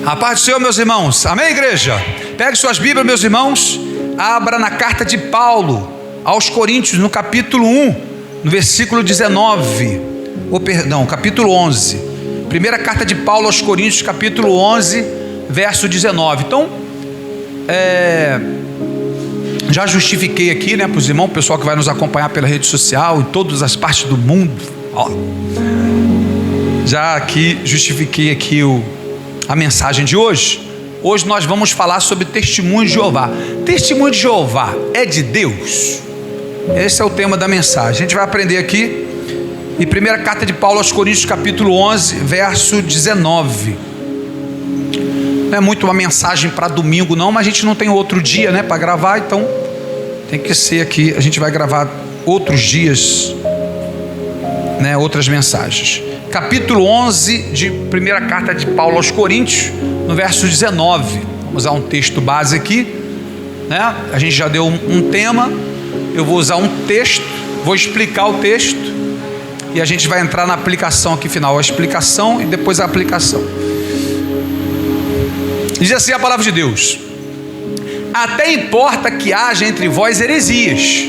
A paz do Senhor, meus irmãos. Amém, igreja? Pegue suas Bíblias, meus irmãos. Abra na carta de Paulo aos Coríntios, no capítulo 1, no versículo 19. Capítulo 11. Primeira carta de Paulo aos Coríntios, capítulo 11, verso 19. Então, já justifiquei aqui, né, para os irmãos, o pessoal que vai nos acompanhar pela rede social, em todas as partes do mundo. Já aqui justifiquei aqui a mensagem de hoje. Hoje nós vamos falar sobre testemunho de Jeová. Testemunho de Jeová é de Deus? Esse é o tema da mensagem. A gente vai aprender aqui em primeira carta de Paulo aos Coríntios, capítulo 11, verso 19. Não é muito uma mensagem para domingo não, mas a gente não tem outro dia, né, para gravar, então tem que ser aqui. A gente vai gravar outros dias, né, outras mensagens. Capítulo 11 de primeira carta de Paulo aos Coríntios, no verso 19. Vamos usar um texto base aqui, né? A gente já deu um tema. Eu vou usar um texto, vou explicar o texto e a gente vai entrar na aplicação aqui final, a explicação e depois a aplicação. Diz assim a palavra de Deus: até importa que haja entre vós heresias,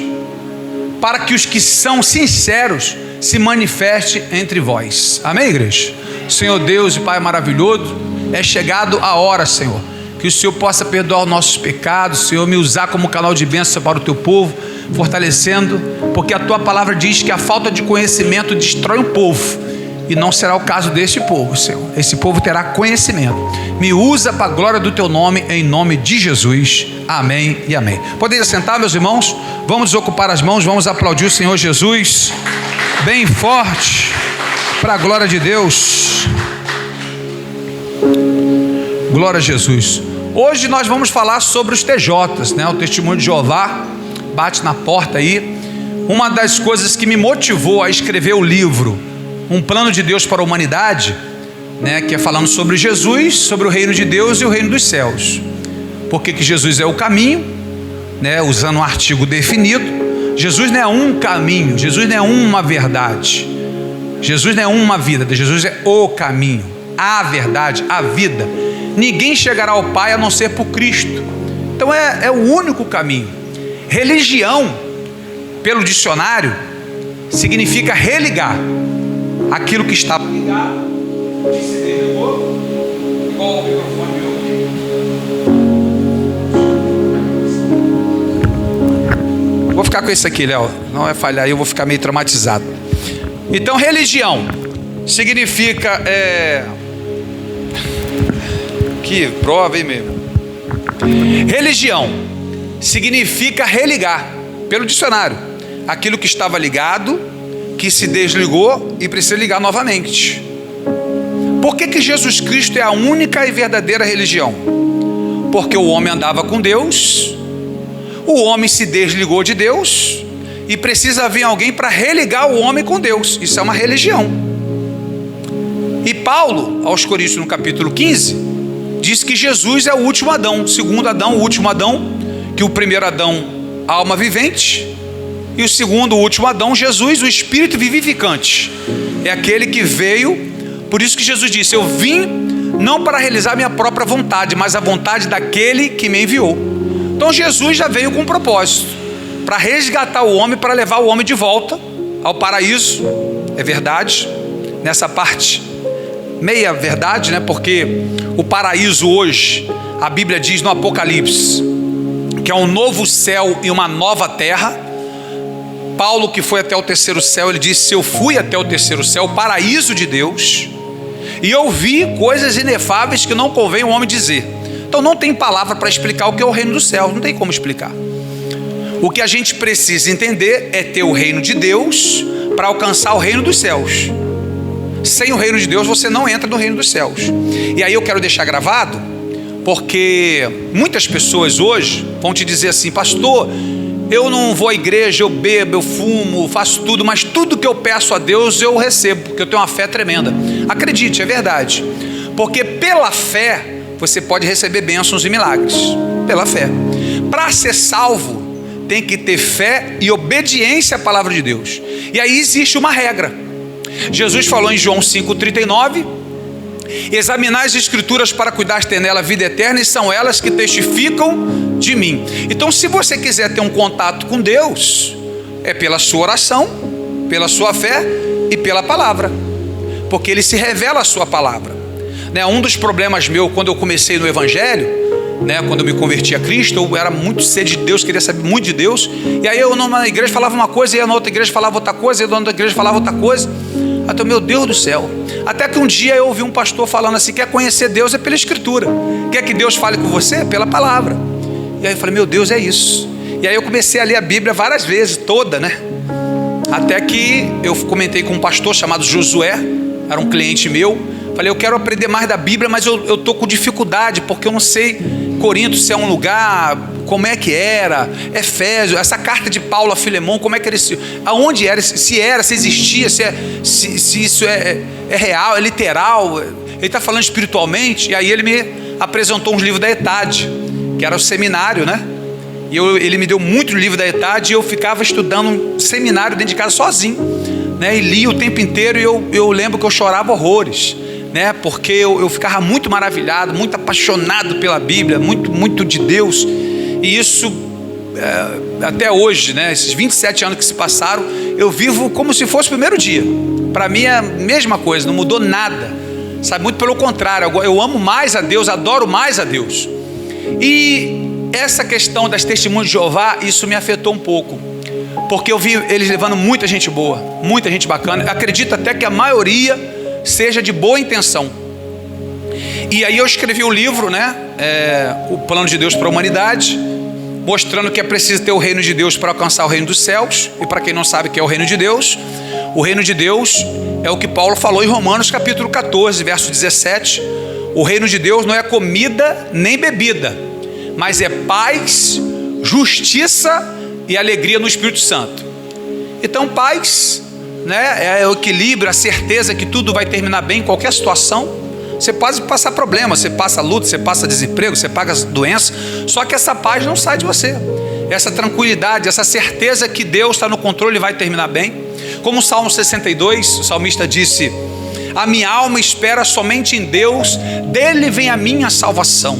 para que os que são sinceros se manifeste entre vós. Amém, igreja? Senhor Deus e Pai maravilhoso, é chegado a hora, Senhor, que o Senhor possa perdoar os nossos pecados, Senhor, me usar como canal de bênção para o teu povo, fortalecendo, porque a tua palavra diz que a falta de conhecimento destrói um povo, e não será o caso deste povo, Senhor. Esse povo terá conhecimento. Me usa para a glória do teu nome, em nome de Jesus. Amém e amém. Podem assentar, meus irmãos? Vamos ocupar as mãos, vamos aplaudir o Senhor Jesus bem forte, para a glória de Deus. Glória a Jesus. Hoje nós vamos falar sobre os TJs, né? O testemunho de Jeová bate na porta aí. Uma das coisas que me motivou a escrever o livro Um Plano de Deus para a Humanidade, né, que é falando sobre Jesus, sobre o reino de Deus e o reino dos céus. Porque que Jesus é o caminho, né, usando um artigo definido. Jesus não é um caminho, Jesus não é uma verdade, Jesus não é uma vida, Jesus é o caminho, a verdade, a vida. Ninguém chegará ao Pai a não ser por Cristo. Então é o único caminho. Religião, pelo dicionário, significa religar aquilo que está ligado, que se desligou, igual o microfone meu aqui. Vou ficar com esse aqui, Léo, não vai falhar aí, eu vou ficar meio traumatizado. Então, religião significa que prova, hein, meu? Religião significa religar, pelo dicionário, aquilo que estava ligado, que se desligou e precisa ligar novamente. Por que Jesus Cristo é a única e verdadeira religião? Porque o homem andava com Deus, o homem se desligou de Deus e precisa vir alguém para religar o homem com Deus. Isso é uma religião. E Paulo, aos Coríntios, no capítulo 15, diz que Jesus é o último Adão, o segundo Adão, o último Adão, que o primeiro Adão, a alma vivente, e o segundo, o último Adão, Jesus, o espírito vivificante. É aquele que veio. Por isso que Jesus disse: eu vim não para realizar minha própria vontade, mas a vontade daquele que me enviou. Então Jesus já veio com um propósito, para resgatar o homem, para levar o homem de volta ao paraíso. É verdade, nessa parte meia verdade, né? Porque o paraíso hoje, a Bíblia diz no Apocalipse, que é um novo céu e uma nova terra. Paulo, que foi até o terceiro céu, ele disse: eu fui até o terceiro céu, o paraíso de Deus, e eu vi coisas inefáveis que não convém o homem dizer. Então não tem palavra para explicar o que é o reino dos céus, não tem como explicar. O que a gente precisa entender é ter o reino de Deus para alcançar o reino dos céus. Sem o reino de Deus você não entra no reino dos céus. E aí eu quero deixar gravado, porque muitas pessoas hoje vão te dizer assim: pastor, eu não vou à igreja, eu bebo, eu fumo, faço tudo, mas tudo que eu peço a Deus eu recebo, porque eu tenho uma fé tremenda. Acredite, é verdade, porque pela fé você pode receber bênçãos e milagres, pela fé. Para ser salvo tem que ter fé e obediência à palavra de Deus. E aí existe uma regra. Jesus falou em João 5,39: Examinar as escrituras para cuidar de ter nela vida eterna, e são elas que testificam de mim. Então, se você quiser ter um contato com Deus, é pela sua oração, pela sua fé e pela palavra, porque Ele se revela a sua palavra. Um dos problemas meu quando eu comecei no Evangelho, quando eu me converti a Cristo, eu era muito sede de Deus, queria saber muito de Deus, e aí eu numa igreja falava uma coisa, e na outra igreja falava outra coisa, e na outra igreja falava outra coisa, até meu Deus do céu, até que um dia eu ouvi um pastor falando assim: quer conhecer Deus é pela Escritura, quer que Deus fale com você? Pela palavra. E aí eu falei: meu Deus, é isso. E aí eu comecei a ler a Bíblia várias vezes, toda, até que eu comentei com um pastor chamado Josué, era um cliente meu. Falei: eu quero aprender mais da Bíblia, mas eu estou com dificuldade, porque eu não sei Corinto se é um lugar, como é que era, Efésios, essa carta de Paulo a Filemão, como é que era, aonde era, se existia, se isso é real, é literal, ele está falando espiritualmente. E aí ele me apresentou uns livros da ETAD, que era o seminário, e ele me deu muito livro da ETAD, e eu ficava estudando um seminário dentro de casa sozinho, e li o tempo inteiro, e eu lembro que eu chorava horrores, porque eu ficava muito maravilhado, muito apaixonado pela Bíblia, muito, muito de Deus. E isso até hoje, esses 27 anos que se passaram, eu vivo como se fosse o primeiro dia. Para mim é a mesma coisa, não mudou nada, sabe? Muito pelo contrário, eu amo mais a Deus, adoro mais a Deus. E essa questão das testemunhas de Jeová, isso me afetou um pouco, porque eu vi eles levando muita gente boa, muita gente bacana. Acredito até que a maioria seja de boa intenção. E aí eu escrevi o livro, o plano de Deus para a humanidade, mostrando que é preciso ter o reino de Deus para alcançar o reino dos céus. E para quem não sabe o que é o reino de Deus é o que Paulo falou em Romanos capítulo 14, verso 17. O reino de Deus não é comida nem bebida, mas é paz, justiça e alegria no Espírito Santo. Então, paz, é o equilíbrio, a certeza que tudo vai terminar bem em qualquer situação. Você pode passar problemas, você passa luta, você passa desemprego, você paga doença, só que essa paz não sai de você. Essa tranquilidade, essa certeza que Deus está no controle e vai terminar bem. Como o Salmo 62, o salmista disse: a minha alma espera somente em Deus, dele vem a minha salvação.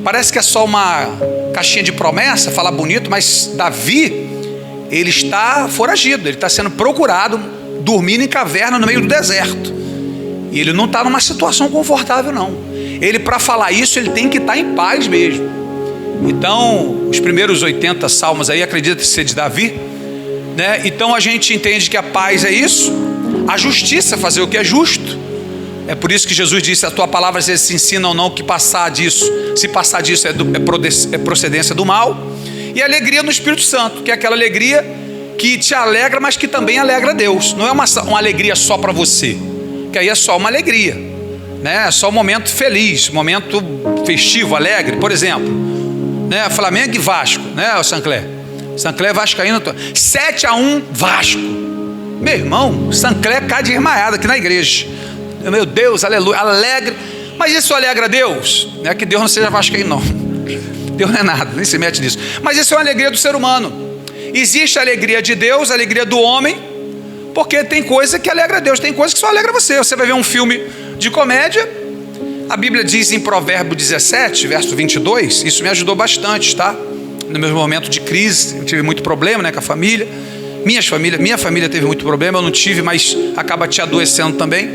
Parece que é só uma caixinha de promessa, falar bonito, mas Davi, ele está foragido, ele está sendo procurado, dormindo em caverna no meio do deserto. E ele não está numa situação confortável, não. Ele, para falar isso, ele tem que estar em paz mesmo. Então, os primeiros 80 salmos aí, acredita ser de Davi, Então a gente entende que a paz é isso, a justiça, fazer o que é justo. É por isso que Jesus disse: a tua palavra se ensina ou não, que passar disso, se passar disso é procedência do mal. E a alegria no Espírito Santo, que é aquela alegria que te alegra, mas que também alegra a Deus. Não é uma alegria só para você, que aí é só uma alegria, É só um momento feliz, momento festivo, alegre. Por exemplo, Flamengo e Vasco, o Sancler vascaíno, 7-1 Vasco. Meu irmão, Sancler cai de desmaiado aqui na igreja. Meu Deus, aleluia, alegre. Mas isso alegra a Deus? Não é que Deus não seja vascaíno, não. Deus não é nada, nem se mete nisso. Mas isso é uma alegria do ser humano. Existe a alegria de Deus, a alegria do homem, porque tem coisa que alegra a Deus, tem coisa que só alegra você. Você vai ver um filme de comédia, a Bíblia diz em Provérbios 17, verso 22, isso me ajudou bastante, tá? No meu momento de crise, eu tive muito problema, com a família. Minha família teve muito problema, eu não tive, mas acaba te adoecendo também.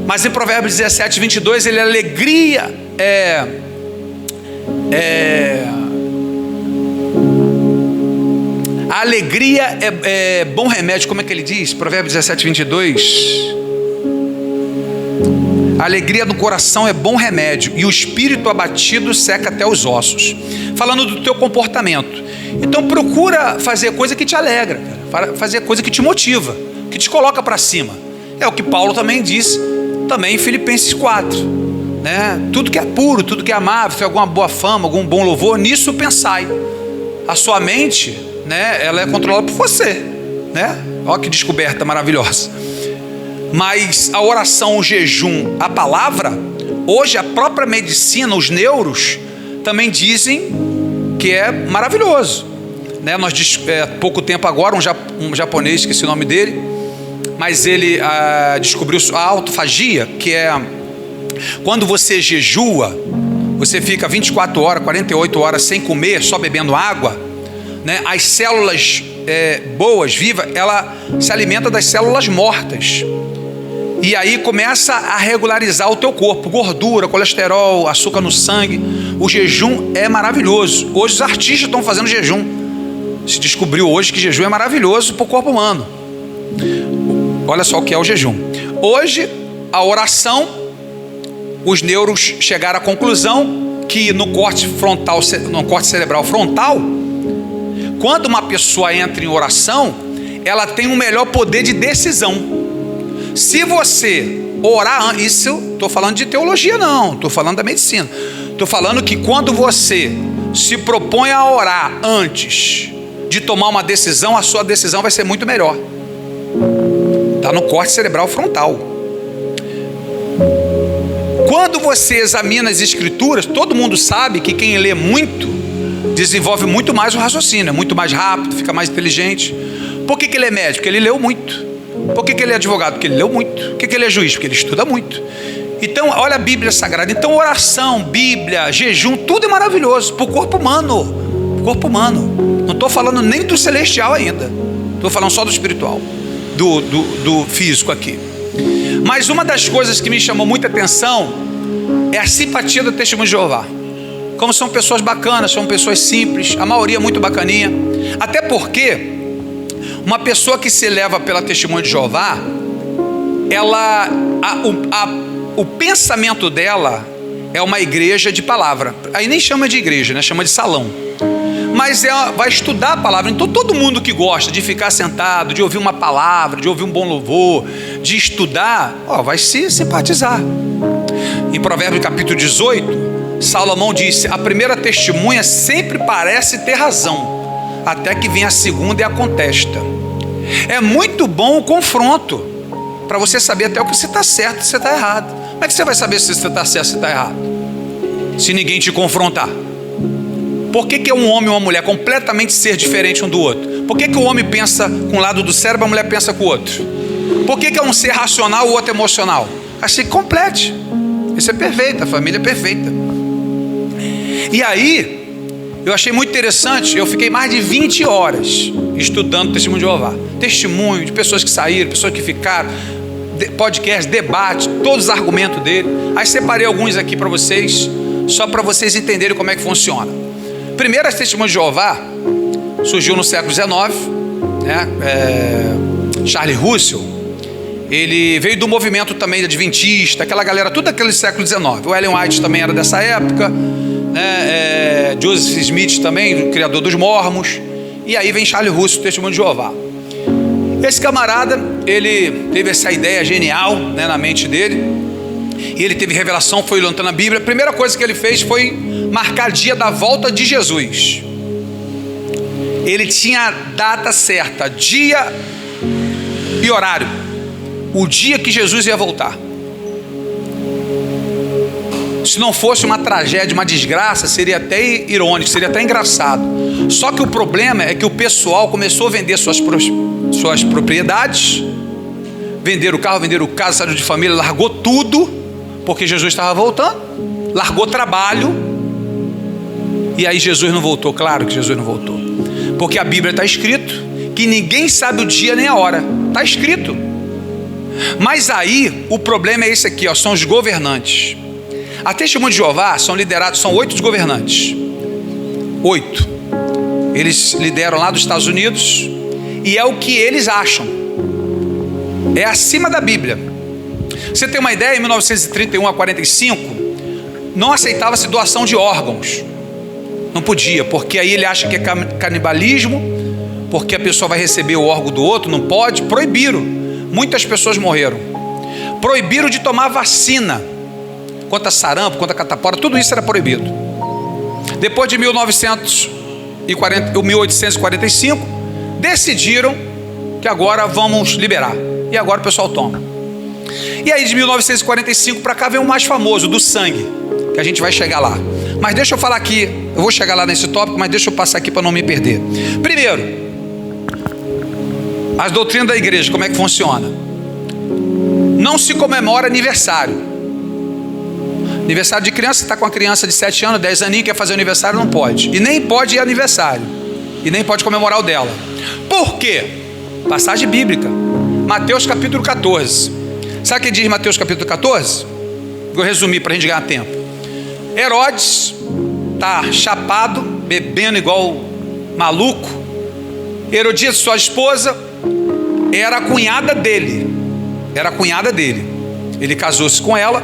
Mas em Provérbios 17, 22, ele alegria a alegria é bom remédio. Como é que ele diz? Provérbios 17, 22. A alegria do coração é bom remédio, e o espírito abatido seca até os ossos. Falando do teu comportamento. Então procura fazer coisa que te alegra, fazer coisa que te motiva, que te coloca para cima. É o que Paulo também diz, também em Filipenses 4. Tudo que é puro, tudo que é amável, se alguma boa fama, algum bom louvor, nisso pensai. A sua mente, ela é controlada por você, Olha que descoberta maravilhosa. Mas a oração, o jejum, a palavra, hoje a própria medicina, os neuros também dizem que é maravilhoso, Nós há pouco tempo agora, um japonês, esqueci o nome dele, mas ele descobriu a autofagia, que é Quando você jejua, você fica 24 horas, 48 horas sem comer, só bebendo água, né? As células boas, vivas, ela se alimenta das células mortas. E aí começa a regularizar o teu corpo, gordura, colesterol, açúcar no sangue. O jejum é maravilhoso. Hoje os artistas estão fazendo jejum. Se descobriu hoje que jejum é maravilhoso para o corpo humano. Olha só o que é o jejum. Hoje, a oração, os neuros chegaram à conclusão que no corte cerebral frontal, quando uma pessoa entra em oração, ela tem um melhor poder de decisão. Se você orar, isso estou falando de teologia não, estou falando da medicina. Estou falando que quando você se propõe a orar antes de tomar uma decisão, a sua decisão vai ser muito melhor. Está no corte cerebral frontal. Quando você examina as escrituras, todo mundo sabe que quem lê muito desenvolve muito mais o raciocínio, é muito mais rápido, fica mais inteligente. Por que ele é médico? Porque ele leu muito. Por que ele é advogado? Porque ele leu muito. Por que ele é juiz? Porque ele estuda muito. Então, olha a Bíblia Sagrada. Então, oração, Bíblia, jejum, tudo é maravilhoso para o corpo humano. Corpo humano. Não estou falando nem do celestial ainda. Estou falando só do espiritual, do físico aqui. Mas uma das coisas que me chamou muita atenção é a simpatia do Testemunho de Jeová. Como são pessoas bacanas, são pessoas simples, a maioria muito bacaninha. Até porque uma pessoa que se eleva pela Testemunho de Jeová, o pensamento dela é uma igreja de palavra. Aí nem chama de igreja, né? Chama de salão. Mas ela vai estudar a palavra. Então todo mundo que gosta de ficar sentado, de ouvir uma palavra, de ouvir um bom louvor, de estudar, vai se simpatizar. Em Provérbios capítulo 18, Salomão disse: a primeira testemunha sempre parece ter razão, até que vem a segunda e a contesta. É muito bom o confronto, para você saber até o que você está certo e você está errado. Como é que você vai saber se você está certo ou se está errado? Se ninguém te confrontar. Por que é um homem e uma mulher completamente ser diferente um do outro? Por que o homem pensa com um lado do cérebro e a mulher pensa com o outro? Por que é um ser racional e o outro emocional? Assim, complete. Isso é perfeito, a família é perfeita. E aí, eu achei muito interessante, eu fiquei mais de 20 horas estudando o Testemunho de Jeová. Testemunho de pessoas que saíram, pessoas que ficaram, podcast, debate, todos os argumentos dele. Aí separei alguns aqui para vocês, só para vocês entenderem como é que funciona. Primeiro, as Testemunhas de Jeová surgiu no século XIX, né? Charles Russell, ele veio do movimento também adventista, aquela galera, tudo aquele século XIX. O Ellen White também era dessa época, né? Joseph Smith também, o criador dos Mormons. E aí vem Charles Russell, Testemunho de Jeová. Esse camarada, ele teve essa ideia genial, né, na mente dele. E ele teve revelação, foi lutando a Bíblia. A primeira coisa que ele fez foi marcar dia da volta de Jesus. Ele tinha a data certa, dia e horário. O dia que Jesus ia voltar. Se não fosse uma tragédia, uma desgraça, seria até irônico, seria até engraçado. Só que o problema é que o pessoal começou a vender suas propriedades, venderam o carro, venderam casa, saiu de família, largou tudo, porque Jesus estava voltando, largou trabalho, e aí Jesus não voltou. Claro que Jesus não voltou, porque a Bíblia está escrito que ninguém sabe o dia nem a hora, está escrito. Mas aí o problema é esse aqui, são os governantes. A Testemunha de Jeová são liderados, são 8 governantes. 8. Eles lideram lá dos Estados Unidos, e é o que eles acham. É acima da Bíblia. Você tem uma ideia, em 1931 a 45, não aceitava-se doação de órgãos. Não podia, porque aí ele acha que é canibalismo, porque a pessoa vai receber o órgão do outro, não pode. Proibiram. Muitas pessoas morreram. Proibiram de tomar vacina contra sarampo, contra catapora, tudo isso era proibido. Depois de 1845, decidiram que agora vamos liberar. E agora o pessoal toma. E aí de 1945 para cá vem o mais famoso, do sangue, que a gente vai chegar lá. Mas deixa eu falar aqui, eu vou chegar lá nesse tópico, mas deixa eu passar aqui para não me perder. Primeiro, as doutrinas da igreja, como é que funciona? Não se comemora aniversário. Aniversário de criança, está com a criança de 7 anos, 10 aninhos, quer fazer aniversário, não pode. E nem pode ir aniversário. E nem pode comemorar o dela. Por quê? Passagem bíblica. Mateus capítulo 14. Sabe o que diz Mateus capítulo 14? Vou resumir para a gente ganhar tempo. Herodes está chapado, bebendo igual maluco. Herodíada, sua esposa, era a cunhada dele. Ele casou-se com ela.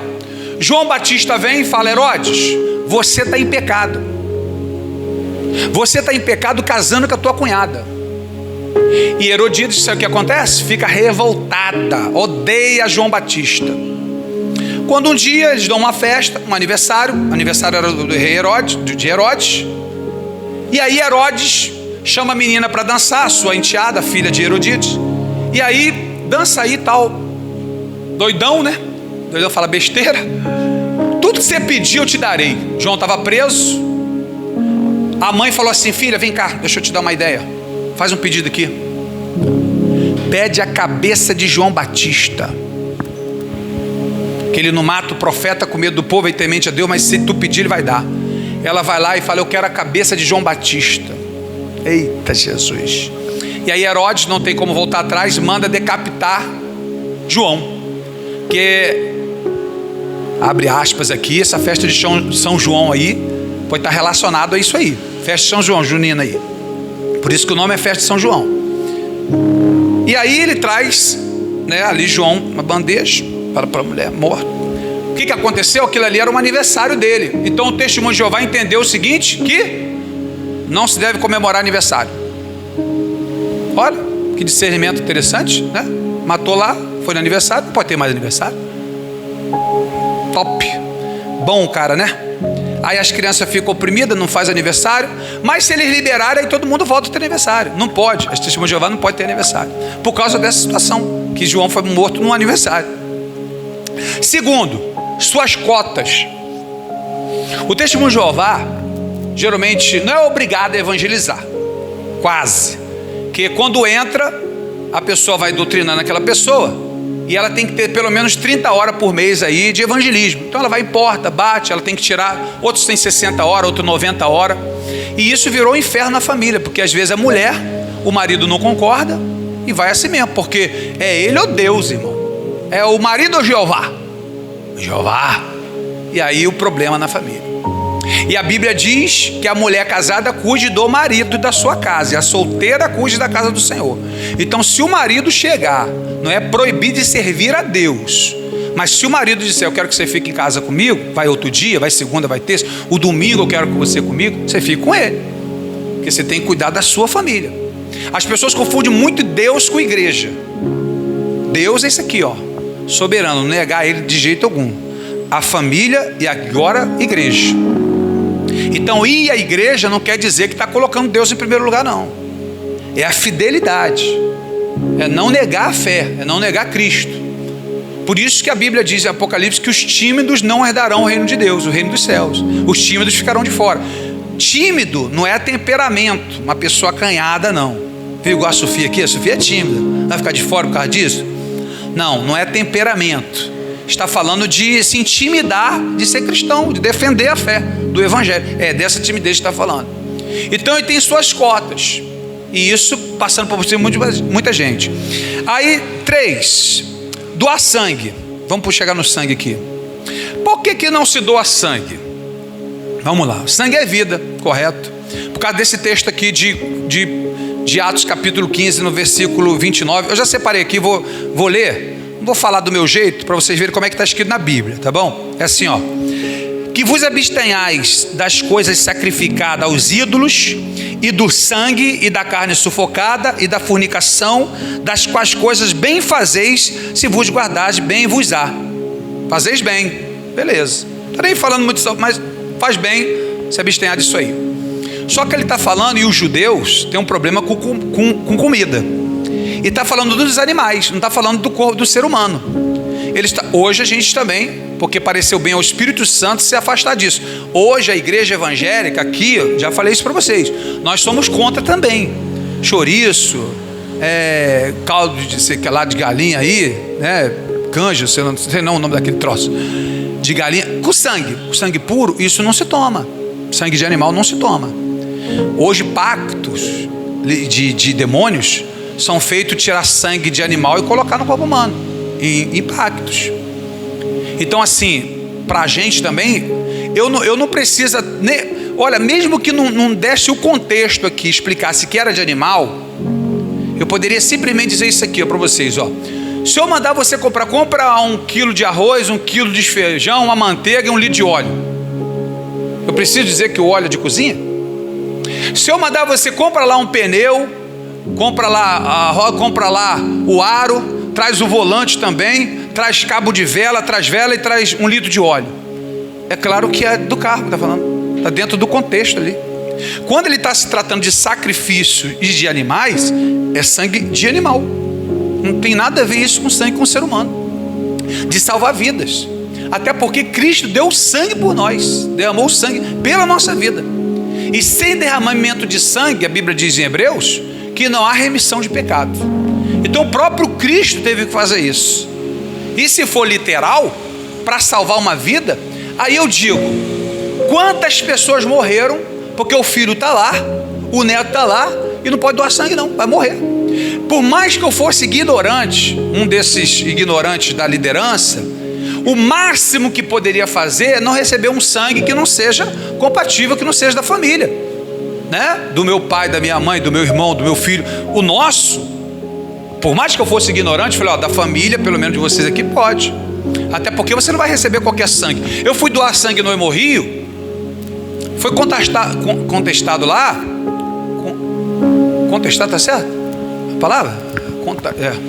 João Batista vem e fala: Herodes, você está em pecado. Você está em pecado casando com a tua cunhada. E Herodíada, sabe o que acontece? Fica revoltada, odeia João Batista. Quando um dia eles dão uma festa, um aniversário, o aniversário era do rei Herodes, de Herodes. E aí Herodes chama a menina para dançar, a sua enteada, filha de Herodíades. E aí, dança aí tal. Doidão, né? Doidão fala besteira. Tudo que você pedir eu te darei. João estava preso. A mãe falou assim: filha, vem cá, deixa eu te dar uma ideia. Faz um pedido aqui. Pede a cabeça de João Batista. Que ele não mata o profeta com medo do povo e temente a Deus, mas se tu pedir ele vai dar. Ela vai lá e fala: eu quero a cabeça de João Batista. Eita Jesus. E aí Herodes não tem como voltar atrás, manda decapitar João. Que, abre aspas aqui, essa festa de São João aí pode estar relacionado a isso aí. Festa de São João, junina aí. Por isso que o nome é festa de São João. E aí ele traz, né, ali João, uma bandeja para a mulher morta. O que aconteceu? Aquilo ali era um aniversário dele. Então o testemunho de Jeová entendeu o seguinte: que não se deve comemorar aniversário. Olha, que discernimento interessante, né? Matou lá, foi no aniversário, não pode ter mais aniversário. Top. Bom, cara, né? Aí as crianças ficam oprimidas, não faz aniversário. Mas se eles liberarem, aí todo mundo volta a ter aniversário. Não pode, as testemunhas de Jeová não pode ter aniversário, por causa dessa situação, que João foi morto num aniversário. Segundo, suas cotas. O testemunho de Jeová geralmente não é obrigado a evangelizar. Quase. Que quando entra, a pessoa vai doutrinando aquela pessoa, e ela tem que ter pelo menos 30 horas por mês aí de evangelismo. Então ela vai em porta, bate, ela tem que tirar. Outros têm 60 horas, outros 90 horas. E isso virou um inferno na família, porque às vezes a mulher, o marido não concorda, e vai assim mesmo, porque é ele ou Deus, irmão. É o marido ou Jeová? Jeová. E aí o problema na família. E a Bíblia diz que a mulher casada cuide do marido e da sua casa, e a solteira cuide da casa do Senhor. Então, se o marido chegar, não é proibido de servir a Deus, mas se o marido disser: eu quero que você fique em casa comigo, vai outro dia, vai segunda, vai terça, o domingo eu quero que você comigo, você fique com ele, porque você tem que cuidar da sua família. As pessoas confundem muito Deus com igreja. Deus é isso aqui, ó, soberano, não negar ele de jeito algum. A família e agora igreja. Então ir à igreja não quer dizer que está colocando Deus em primeiro lugar, não. É a fidelidade, é não negar a fé, é não negar Cristo. Por isso que a Bíblia diz em Apocalipse que os tímidos não herdarão o reino de Deus, o reino dos céus. Os tímidos ficarão de fora. Tímido não é temperamento, uma pessoa acanhada, não. Viu igual a Sofia aqui? A Sofia é tímida, vai ficar de fora por causa disso? Não, não é temperamento. Está falando de se intimidar, de ser cristão, de defender a fé do evangelho. É dessa timidez que está falando. Então ele tem suas cotas, e isso passando por cima de muita gente. Aí 3, doar sangue. Vamos chegar no sangue aqui. Por que não se doa sangue? Vamos lá, sangue é vida, correto? Por causa desse texto aqui de Atos capítulo 15, no versículo 29. Eu já separei aqui, vou ler. Não vou falar do meu jeito, para vocês verem como é que está escrito na Bíblia, tá bom? É assim, ó: que vos abstenhais das coisas sacrificadas aos ídolos, e do sangue, e da carne sufocada, e da fornicação, das quais coisas bem fazeis, se vos guardares, bem vos há. Fazeis bem, beleza. Não estou nem falando muito, mas faz bem se abstenhar disso aí. Só que ele está falando, e os judeus têm um problema com comida. E está falando dos animais, não está falando do corpo do ser humano. Hoje a gente também, porque pareceu bem ao Espírito Santo se afastar disso. Hoje a igreja evangélica aqui, eu já falei isso para vocês, nós somos contra também. Chouriço, caldo de, sei lá, de galinha aí, né? Canja, não sei não o nome daquele troço. de galinha, com sangue puro, isso não se toma. Sangue de animal não se toma. Hoje pactos de demônios são feitos tirar sangue de animal e colocar no corpo humano, em pactos. Então assim, para a gente também, eu não precisa, olha, mesmo que não desse o contexto aqui, explicasse que era de animal, eu poderia simplesmente dizer isso aqui para vocês, ó. Se eu mandar você compra 1 quilo de arroz, 1 quilo de feijão, uma manteiga e 1 litro de óleo, eu preciso dizer que o óleo é de cozinha? Se eu mandar você compra lá um pneu, compra lá o aro, traz o volante também, traz cabo de vela, traz vela e traz 1 litro de óleo, é claro que é do carro que está falando, está dentro do contexto ali. Quando ele está se tratando de sacrifício e de animais, é sangue de animal. Não tem nada a ver isso com sangue com o ser humano, de salvar vidas. Até porque Cristo deu sangue por nós, derramou o sangue pela nossa vida. E sem derramamento de sangue, a Bíblia diz em Hebreus, que não há remissão de pecado. Então o próprio Cristo teve que fazer isso. E se for literal, para salvar uma vida, aí eu digo, quantas pessoas morreram porque o filho está lá, o neto está lá e não pode doar sangue não, vai morrer. Por mais que eu fosse ignorante, um desses ignorantes da liderança, o máximo que poderia fazer é não receber um sangue que não seja compatível, que não seja da família, né? Do meu pai, da minha mãe, do meu irmão, do meu filho. O nosso, por mais que eu fosse ignorante, eu falei, ó, da família, pelo menos de vocês aqui, pode. Até porque você não vai receber qualquer sangue. Eu fui doar sangue no Hemorrio, foi contestado lá. Contestado, tá certo? A palavra?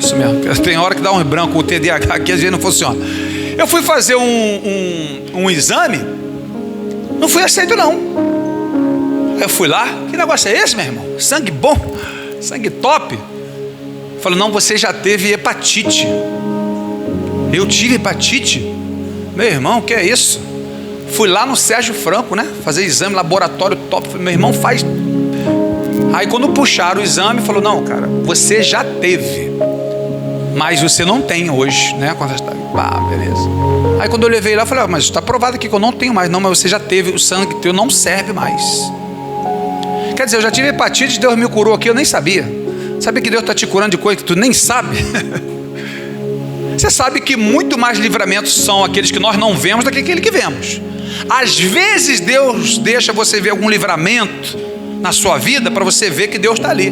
Isso mesmo. Tem hora que dá um branco, o TDAH aqui às vezes não funciona. Eu fui fazer um exame, não fui aceito não. Eu fui lá, que negócio é esse, meu irmão? Sangue bom, sangue top. Falei, não, você já teve hepatite. Eu tive hepatite? Meu irmão, que é isso? Fui lá no Sérgio Franco, né? Fazer exame, laboratório top. Falei, meu irmão, faz. Aí quando puxaram o exame, falou, não, cara, você já teve, mas você não tem hoje, né? Beleza. Aí quando eu levei lá, eu falei, mas está provado aqui que eu não tenho mais. Não, mas você já teve, o sangue teu não serve mais. Quer dizer, eu já tive hepatite, Deus me curou aqui, eu nem sabia. Sabe que Deus está te curando de coisa que tu nem sabe? Você sabe que muito mais livramentos são aqueles que nós não vemos do que aquele que vemos. Às vezes Deus deixa você ver algum livramento na sua vida para você ver que Deus está ali.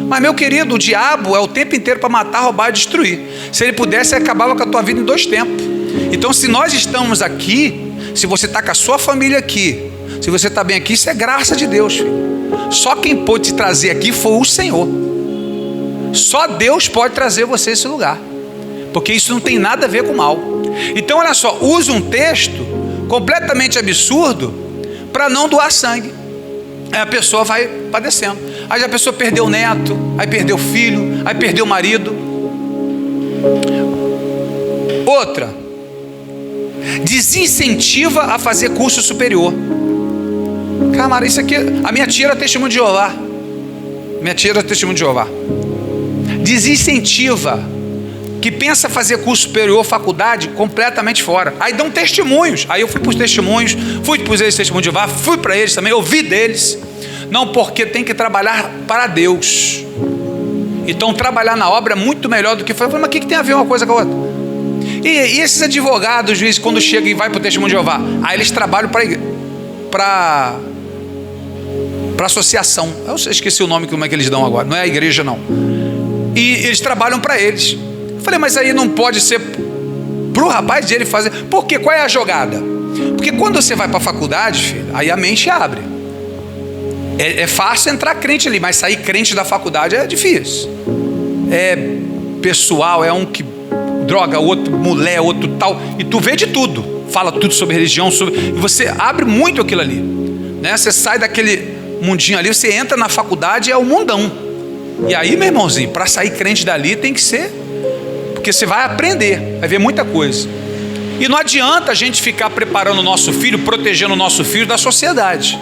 Mas meu querido, o diabo é o tempo inteiro para matar, roubar e destruir. Se ele pudesse, ele acabava com a tua vida em 2 tempos. Então se nós estamos aqui, se você está com a sua família aqui, se você está bem aqui, isso é graça de Deus, filho. Só quem pôde te trazer aqui foi o Senhor. Só Deus pode trazer você a esse lugar, porque isso não tem nada a ver com mal. Então olha só, usa um texto completamente absurdo para não doar sangue. Aí a pessoa vai padecendo. Aí a pessoa perdeu o neto, aí perdeu o filho, aí perdeu o marido. Outra, desincentiva a fazer curso superior. Cara, isso aqui, a minha tia era testemunho de Jeová. Desincentiva, que pensa fazer curso superior, faculdade, completamente fora. Aí dão testemunhos. Aí eu fui para os testemunhos, fui para eles testemunhos de Jeová, fui para eles também, ouvi deles. Não, porque tem que trabalhar para Deus. Então trabalhar na obra é muito melhor do que foi. Mas o que tem a ver uma coisa com a outra? E esses advogados, juízes, quando chegam e vai para o testemunho de Jeová, aí eles trabalham para associação. Eu esqueci o nome, como é que eles dão agora. Não é a igreja, não. E eles trabalham para eles. Eu falei, mas aí não pode ser para o rapaz de ele fazer. Por quê? Qual é a jogada? Porque quando você vai para a faculdade, filho, aí a mente abre. É fácil entrar crente ali, mas sair crente da faculdade é difícil. É pessoal, é um que droga, outro mulher, outro tal, e tu vê de tudo, fala tudo sobre religião, e você abre muito aquilo ali, né? Você sai daquele mundinho ali, você entra na faculdade, é o mundão. E aí, meu irmãozinho, para sair crente dali tem que ser, porque você vai aprender, vai ver muita coisa. E não adianta a gente ficar preparando o nosso filho, protegendo o nosso filho da sociedade.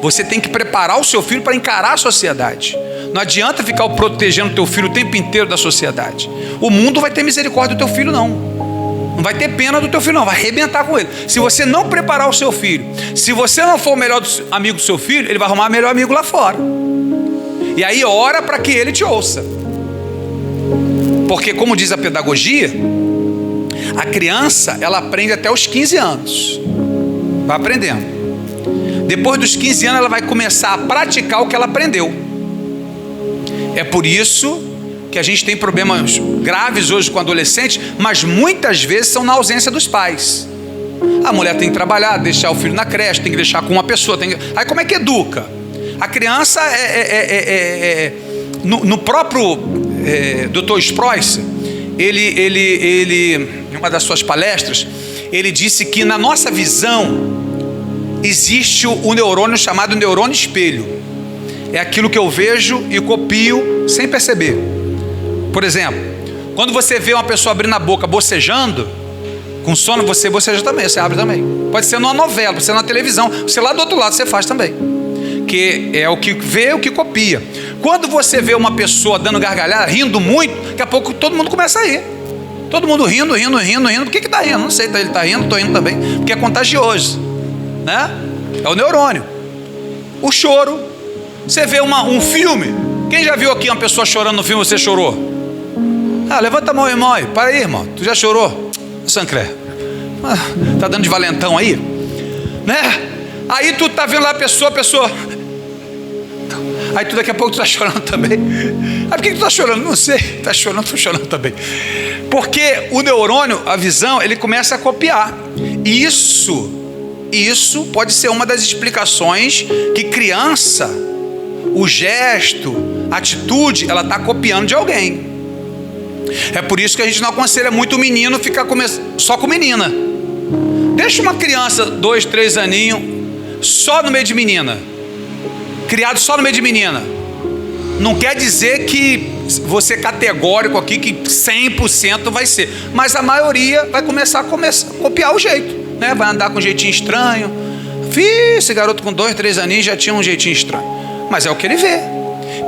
Você tem que preparar o seu filho para encarar a sociedade. Não adianta ficar protegendo o teu filho o tempo inteiro da sociedade. O mundo vai ter misericórdia do teu filho, não Não vai ter pena do teu filho, não. Vai arrebentar com ele. Se você não preparar o seu filho, se você não for o melhor amigo do seu filho, ele vai arrumar o melhor amigo lá fora. E aí ora para que ele te ouça. Porque, como diz a pedagogia, a criança, ela aprende até os 15 anos. Vai aprendendo. Depois dos 15 anos, ela vai começar a praticar o que ela aprendeu. É por isso que a gente tem problemas graves hoje com adolescentes, mas muitas vezes são na ausência dos pais. A mulher tem que trabalhar, deixar o filho na creche, tem que deixar com uma pessoa. Aí como é que educa? A criança no próprio Dr. Sprois, ele em uma das suas palestras, ele disse que na nossa visão existe o neurônio chamado neurônio espelho. É aquilo que eu vejo e copio sem perceber. Por exemplo, quando você vê uma pessoa abrindo a boca, bocejando, com sono, você boceja também, você abre também. Pode ser numa novela, pode ser na televisão, você lá do outro lado você faz também. Que é o que vê, o que copia. Quando você vê uma pessoa dando gargalhada, rindo muito, daqui a pouco todo mundo começa a rir. Todo mundo rindo. Por que está rindo? Não sei, ele está rindo, estou rindo também, porque é contagioso, né? É o neurônio. O choro. Você vê um filme. Quem já viu aqui uma pessoa chorando no filme, você chorou? Levanta a mão, irmão aí. Para aí, irmão. Tu já chorou? Sancler. Tá dando de valentão aí? Né? Aí tu tá vendo lá a pessoa. Aí tu daqui a pouco tu tá chorando também. Por que tu tá chorando? Não sei. Tá chorando, tô chorando também. Porque o neurônio, a visão, ele começa a copiar. Isso pode ser uma das explicações que criança, o gesto, a atitude, ela tá copiando de alguém. É por isso que a gente não aconselha muito o menino ficar só com menina. Deixa uma criança, 2, 3 aninhos, só no meio de menina, criado só no meio de menina. Não quer dizer que você é categórico aqui que 100% vai ser, mas a maioria vai começar a copiar o jeito, né? Vai andar com um jeitinho estranho. Esse garoto com 2, 3 aninhos já tinha um jeitinho estranho, mas é o que ele vê.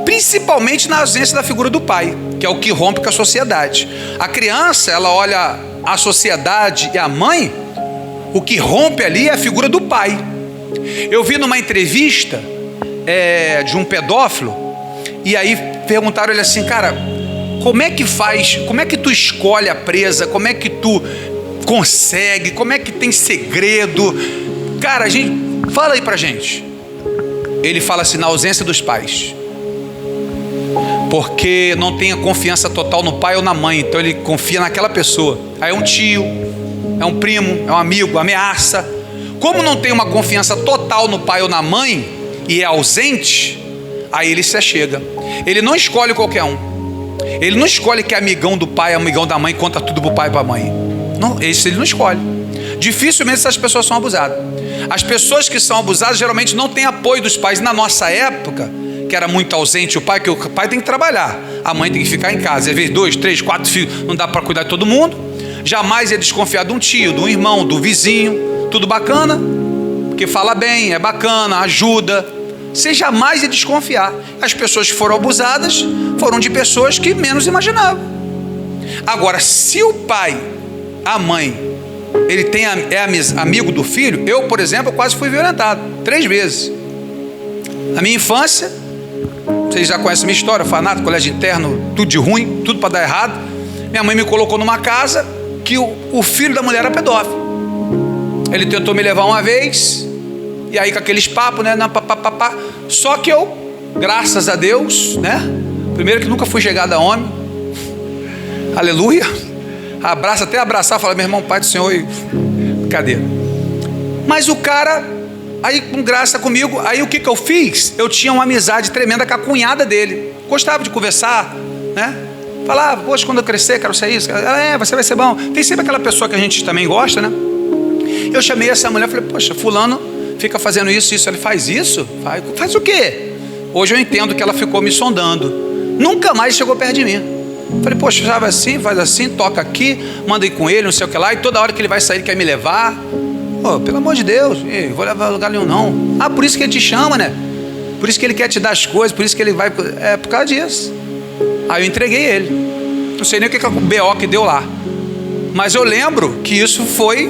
Principalmente na ausência da figura do pai, que é o que rompe com a sociedade. A criança, ela olha a sociedade e a mãe, o que rompe ali é a figura do pai. Eu vi numa entrevista de um pedófilo, e aí perguntaram ele assim, cara, como é que faz, como é que tu escolhe a presa, como é que tu consegue, como é que tem segredo? Cara, fala aí pra gente. Ele fala assim, na ausência dos pais. Porque não tem a confiança total no pai ou na mãe, então ele confia naquela pessoa. Aí é um tio, é um primo, é um amigo, ameaça. Como não tem uma confiança total no pai ou na mãe e é ausente, aí ele se achega. Ele não escolhe qualquer um. Ele não escolhe que é amigão do pai, amigão da mãe, conta tudo pro pai e pra mãe. Não, esse ele não escolhe. Dificilmente essas pessoas são abusadas. As pessoas que são abusadas geralmente não têm apoio dos pais. Na nossa época, que era muito ausente o pai, que o pai tem que trabalhar, a mãe tem que ficar em casa, às vezes 2, 3, 4 filhos, não dá para cuidar de todo mundo. Jamais ia desconfiar de um tio, de um irmão, do vizinho, tudo bacana, porque fala bem, é bacana, ajuda. Você jamais ia desconfiar. As pessoas que foram abusadas foram de pessoas que menos imaginavam. Agora, se o pai, a mãe, ele é amigo do filho, eu, por exemplo, quase fui violentado 3 vezes. Na minha infância, vocês já conhecem a minha história, orfanato, colégio interno, tudo de ruim, tudo para dar errado. Minha mãe me colocou numa casa que o filho da mulher era pedófilo. Ele tentou me levar uma vez, e aí com aqueles papos, né? Só que eu, graças a Deus, né? Primeiro que nunca fui chegado a homem. Aleluia. Até abraçar, falar, meu irmão, pai do Senhor, e cadê? Mas o cara, aí com graça comigo, aí o que eu fiz? Eu tinha uma amizade tremenda com a cunhada dele. Gostava de conversar, né? Falava, poxa, quando eu crescer, quero ser isso. Ela, você vai ser bom. Tem sempre aquela pessoa que a gente também gosta, né? Eu chamei essa mulher, falei, poxa, fulano fica fazendo isso. Ele faz isso? Faz o quê? Hoje eu entendo que ela ficou me sondando. Nunca mais chegou perto de mim. Falei, poxa, sabe assim, faz assim, toca aqui, manda ir com ele, não sei o que lá, e toda hora que ele vai sair, ele quer me levar. Pô, pelo amor de Deus, vou levar a lugar nenhum não. Por isso que ele te chama, né? Por isso que ele quer te dar as coisas, por isso que ele vai... É por causa disso. Aí eu entreguei ele. Não sei nem o que é o BO que deu lá. Mas eu lembro que isso foi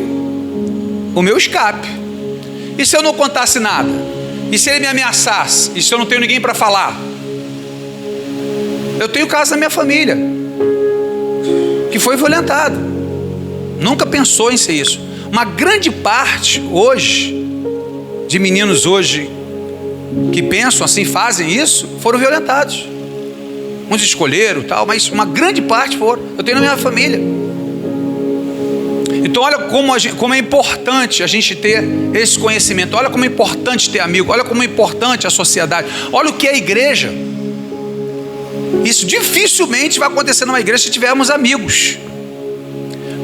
o meu escape. E se eu não contasse nada? E se ele me ameaçasse? E se eu não tenho ninguém para falar? Eu tenho caso na minha família que foi violentado. Nunca pensou em ser isso. Uma grande parte hoje, de meninos hoje, que pensam assim, fazem isso, foram violentados. Muitos escolheram tal, mas uma grande parte foram. Eu tenho na minha família. Então olha como é importante a gente ter esse conhecimento. Olha como é importante ter amigo. Olha como é importante a sociedade. Olha o que é a igreja. Isso dificilmente vai acontecer numa igreja se tivermos amigos.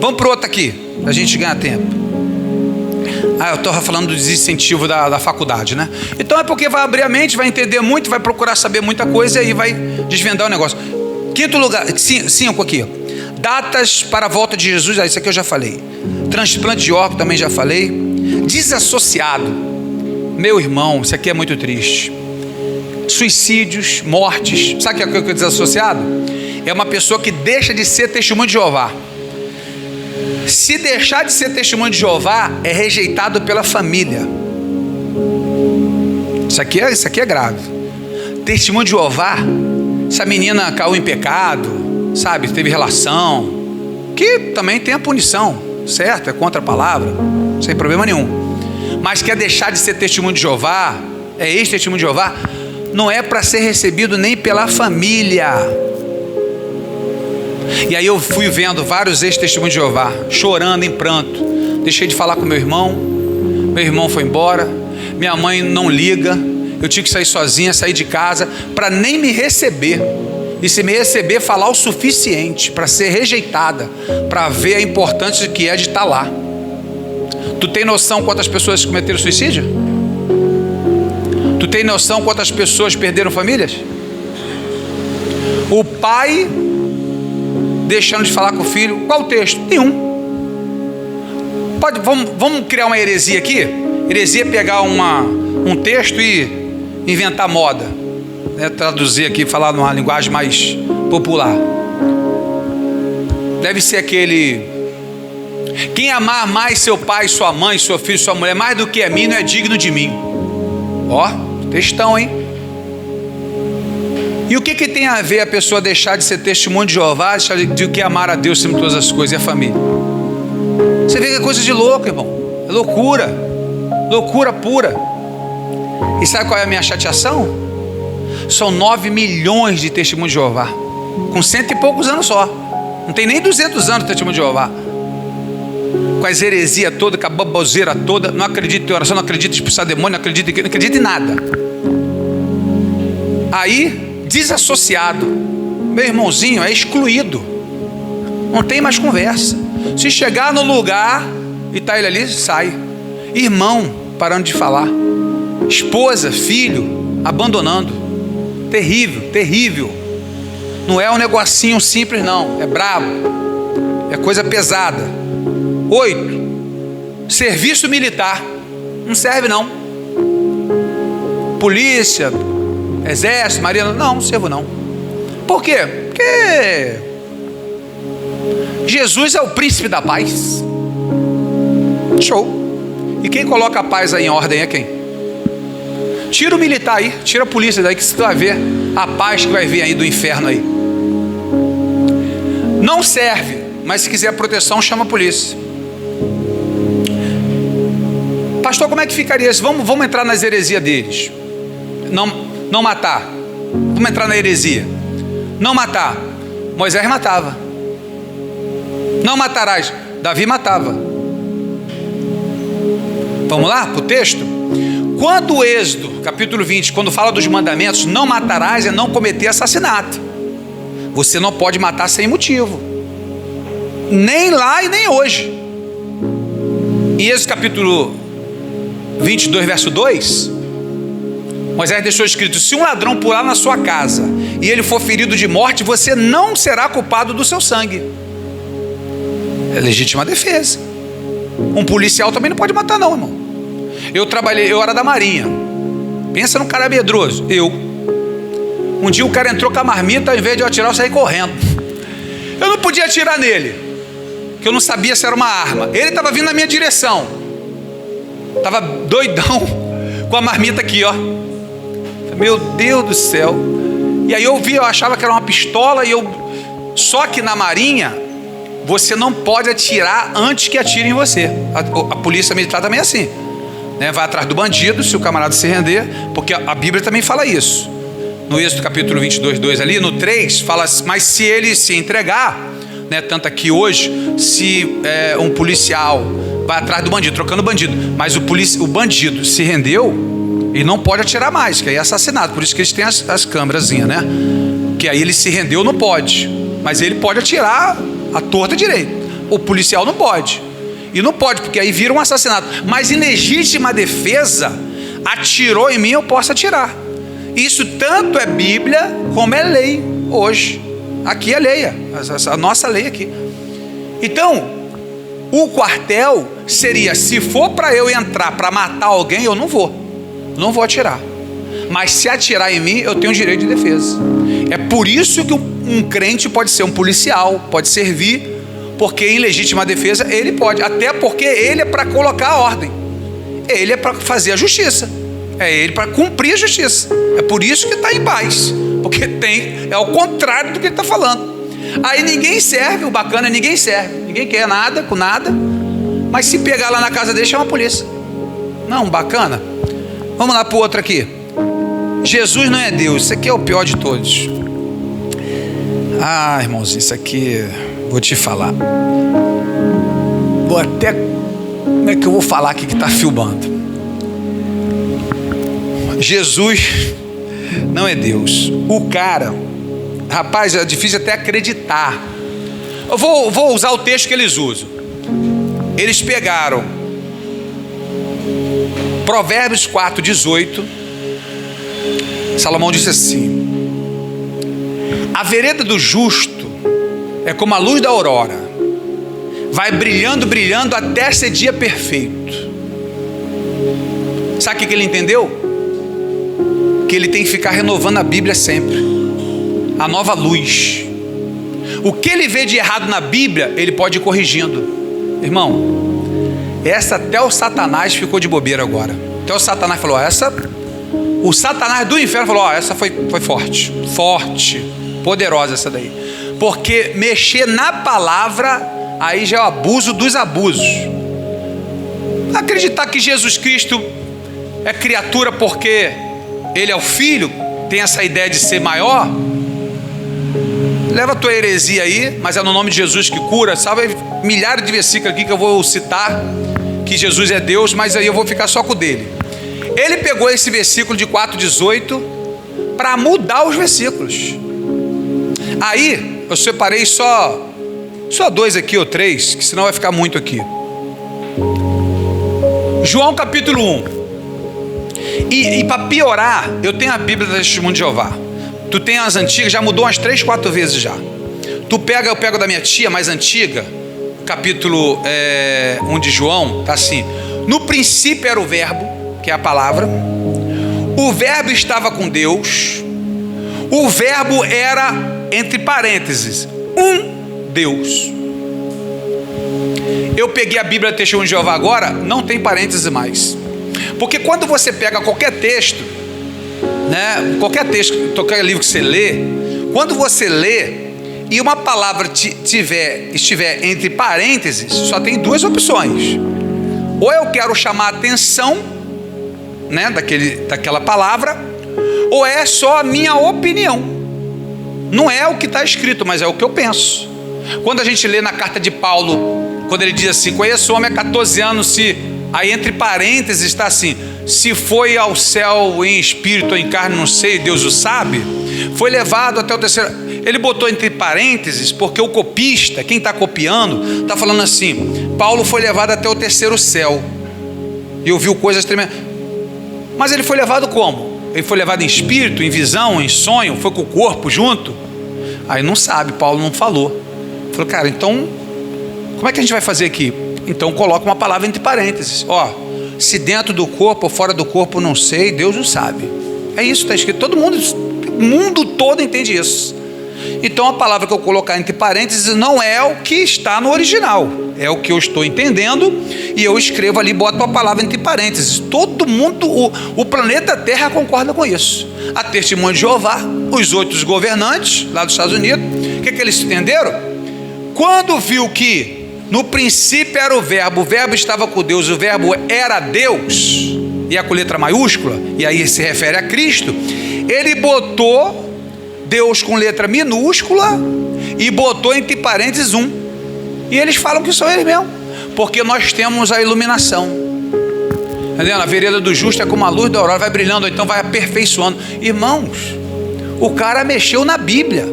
Vamos para o outro aqui, para a gente ganhar tempo. Eu estou falando do desincentivo da faculdade, né? Então é porque vai abrir a mente, vai entender muito, vai procurar saber muita coisa e aí vai desvendar o negócio. Quinto lugar, 5 aqui. Datas para a volta de Jesus, isso aqui eu já falei. Transplante de órgão também já falei. Desassociado. Meu irmão, isso aqui é muito triste. Suicídios, mortes. Sabe o que é desassociado? É uma pessoa que deixa de ser testemunho de Jeová. Se deixar de ser testemunho de Jeová, é rejeitado pela família. Isso aqui é grave. Testemunho de Jeová, essa menina caiu em pecado, sabe, teve relação, que também tem a punição, certo? É contra a palavra, sem problema nenhum. Mas quer deixar de ser testemunho de Jeová, é ex-testemunho de Jeová, não é para ser recebido nem pela família. E aí eu fui vendo vários ex-testemunhos de Jeová, chorando em pranto. Deixei de falar com meu irmão foi embora, minha mãe não liga, eu tive que sair sozinha, sair de casa, para nem me receber. E se me receber, falar o suficiente para ser rejeitada, para ver a importância que é de estar lá. Tu tem noção quantas pessoas cometeram suicídio? Tu tem noção quantas pessoas perderam famílias? O pai deixando de falar com o filho. Qual o texto? Nenhum. Vamos criar uma heresia aqui? Heresia é pegar um texto e inventar moda, né? Traduzir aqui, falar numa linguagem mais popular. Deve ser aquele: quem amar mais seu pai, sua mãe, seu filho, sua mulher mais do que a mim, não é digno de mim. Ó, textão, hein? E o que tem a ver a pessoa deixar de ser testemunho de Jeová, deixar de que amar a Deus sobre todas as coisas e a família? Você vê que é coisa de louco, irmão. É loucura. Loucura pura. E sabe qual é a minha chateação? São 9 milhões de testemunhos de Jeová, com 100 e poucos anos só. Não tem nem 200 anos de testemunho de Jeová. Com as heresias todas, com a baboseira toda. Não acredito em oração, não acredito em expulsar demônio, não acredito em nada. Aí, desassociado, meu irmãozinho é excluído, não tem mais conversa. Se chegar no lugar e está ele ali, sai. Irmão parando de falar, esposa, filho abandonando. Terrível, terrível. Não é um negocinho simples, não, é brabo, é coisa pesada. 8, serviço militar. Não serve não. Polícia, exército, marinha, não servo não. Por quê? Porque Jesus é o príncipe da paz. Show. E quem coloca a paz aí em ordem é quem? Tira o militar aí, tira a polícia daí, que você vai ver a paz que vai vir aí do inferno aí. Não serve, mas se quiser proteção, chama a polícia. Pastor, como é que ficaria isso? Vamos entrar nas heresias deles. Não matar. Vamos entrar na heresia. Não matar. Moisés matava. Não matarás. Davi matava. Vamos lá para o texto? Quando o Êxodo, capítulo 20, quando fala dos mandamentos, não matarás é não cometer assassinato. Você não pode matar sem motivo. Nem lá e nem hoje. Em Êxodo capítulo 22, verso 2, Moisés deixou escrito: se um ladrão pular na sua casa e ele for ferido de morte, você não será culpado do seu sangue. É legítima defesa. Um policial também não pode matar não, irmão. Eu era da marinha. Pensa num cara medroso. Um dia o cara entrou com a marmita, ao invés de eu atirar, eu saí correndo. Eu não podia atirar nele. que eu não sabia se era uma arma. Ele estava vindo na minha direção. Estava doidão com a marmita aqui, ó. Meu Deus do céu. E aí eu achava que era uma pistola. Só que na Marinha, você não pode atirar antes que atirem em você. A polícia militar também é assim, né? Vai atrás do bandido, se o camarada se render, porque a Bíblia também fala isso. No Êxodo capítulo 22, 2 ali, no 3, fala, mas se ele se entregar, né, tanto aqui hoje, se um policial vai atrás do bandido, trocando bandido, mas o bandido se rendeu, e não pode atirar mais, que aí é assassinado. Por isso que eles têm as câmerazinhas, né? Que aí ele se rendeu, não pode, mas ele pode atirar a torta direita. O policial não pode. E não pode, porque aí vira um assassinato. Mas em legítima defesa, atirou em mim, eu posso atirar. Isso tanto é Bíblia como é lei hoje. Aqui é lei, a nossa lei aqui. Então, o quartel seria, se for para eu entrar para matar alguém, eu não vou atirar. Mas se atirar em mim, eu tenho direito de defesa. É por isso que um crente pode ser um policial, pode servir, porque em legítima defesa ele pode, até porque ele é para colocar a ordem, ele é para fazer a justiça, é ele para cumprir a justiça. É por isso que está em paz, porque é o contrário do que ele está falando. Aí ninguém serve, o bacana é ninguém serve, ninguém quer nada com nada, mas se pegar lá na casa dele, chama a polícia. Não, bacana. Vamos lá para o outro aqui. Jesus não é Deus. Isso aqui é o pior de todos. Ah, irmãos, isso aqui vou te falar. Como é que eu vou falar aqui que está filmando? Jesus não é Deus. O cara, rapaz, é difícil até acreditar. Eu vou usar o texto que eles usam. Eles pegaram Provérbios 4:18. Salomão disse assim: a vereda do justo é como a luz da aurora, vai brilhando, brilhando até ser dia perfeito. Sabe o que ele entendeu? Que ele tem que ficar renovando a Bíblia sempre, a nova luz. O que ele vê de errado na Bíblia, ele pode ir corrigindo. Irmão, essa até o Satanás ficou de bobeira agora. Até o Satanás falou, o Satanás do inferno falou, essa foi forte, poderosa essa daí. Porque mexer na palavra, aí já é o abuso dos abusos. Acreditar que Jesus Cristo é criatura porque ele é o filho, tem essa ideia de ser maior, leva a tua heresia aí, mas é no nome de Jesus que cura. Sabe, milhares de versículos aqui que eu vou citar, que Jesus é Deus, mas aí eu vou ficar só com o dele. Ele pegou esse versículo de 4:18 para mudar os versículos. Aí eu separei só 2 aqui ou 3, que senão vai ficar muito aqui. João capítulo 1. E para piorar, eu tenho a Bíblia da Testemunho de Jeová. Tu tem as antigas, já mudou umas 3, 4 vezes já. Eu pego da minha tia mais antiga, capítulo 1 de João, tá assim: no princípio era o verbo, que é a palavra, o verbo estava com Deus, o verbo era, entre parênteses, um Deus. Eu peguei a Bíblia Testemunho de Jeová agora, não tem parênteses mais. Porque quando você pega qualquer texto, né, qualquer livro que você lê, quando você lê e uma palavra estiver entre parênteses, só tem 2 opções. Ou eu quero chamar a atenção, né, daquela palavra, ou é só a minha opinião. Não é o que está escrito, mas é o que eu penso. Quando a gente lê na carta de Paulo, quando ele diz assim, conheço o homem há 14 anos, aí entre parênteses está assim, se foi ao céu em espírito ou em carne, não sei, Deus o sabe, foi levado até o terceiro. Ele botou entre parênteses porque o copista, quem está copiando, está falando assim, Paulo foi levado até o terceiro céu e ouviu coisas tremendas. Mas ele foi levado como? Ele foi levado em espírito, em visão, em sonho, foi com o corpo junto? Aí não sabe, Paulo não falou. Falou, cara, então como é que a gente vai fazer aqui? Então coloca uma palavra entre parênteses. Se dentro do corpo ou fora do corpo, não sei, Deus não sabe. É isso que está escrito. Todo mundo, o mundo todo entende isso. Então a palavra que eu colocar entre parênteses não é o que está no original, é o que eu estou entendendo, e eu escrevo ali, boto a palavra entre parênteses. Todo mundo, o planeta Terra concorda com isso. A Testemunha de Jeová, os outros governantes lá dos Estados Unidos, o que eles entenderam? Quando viu que no princípio era o verbo estava com Deus, o verbo era Deus, e é com letra maiúscula, e aí se refere a Cristo, ele botou Deus com letra minúscula e botou entre parênteses 1. E eles falam que são eles mesmo, porque nós temos a iluminação. Entendeu? A vereda do justo é como a luz da aurora, vai brilhando, então vai aperfeiçoando. Irmãos, o cara mexeu na Bíblia,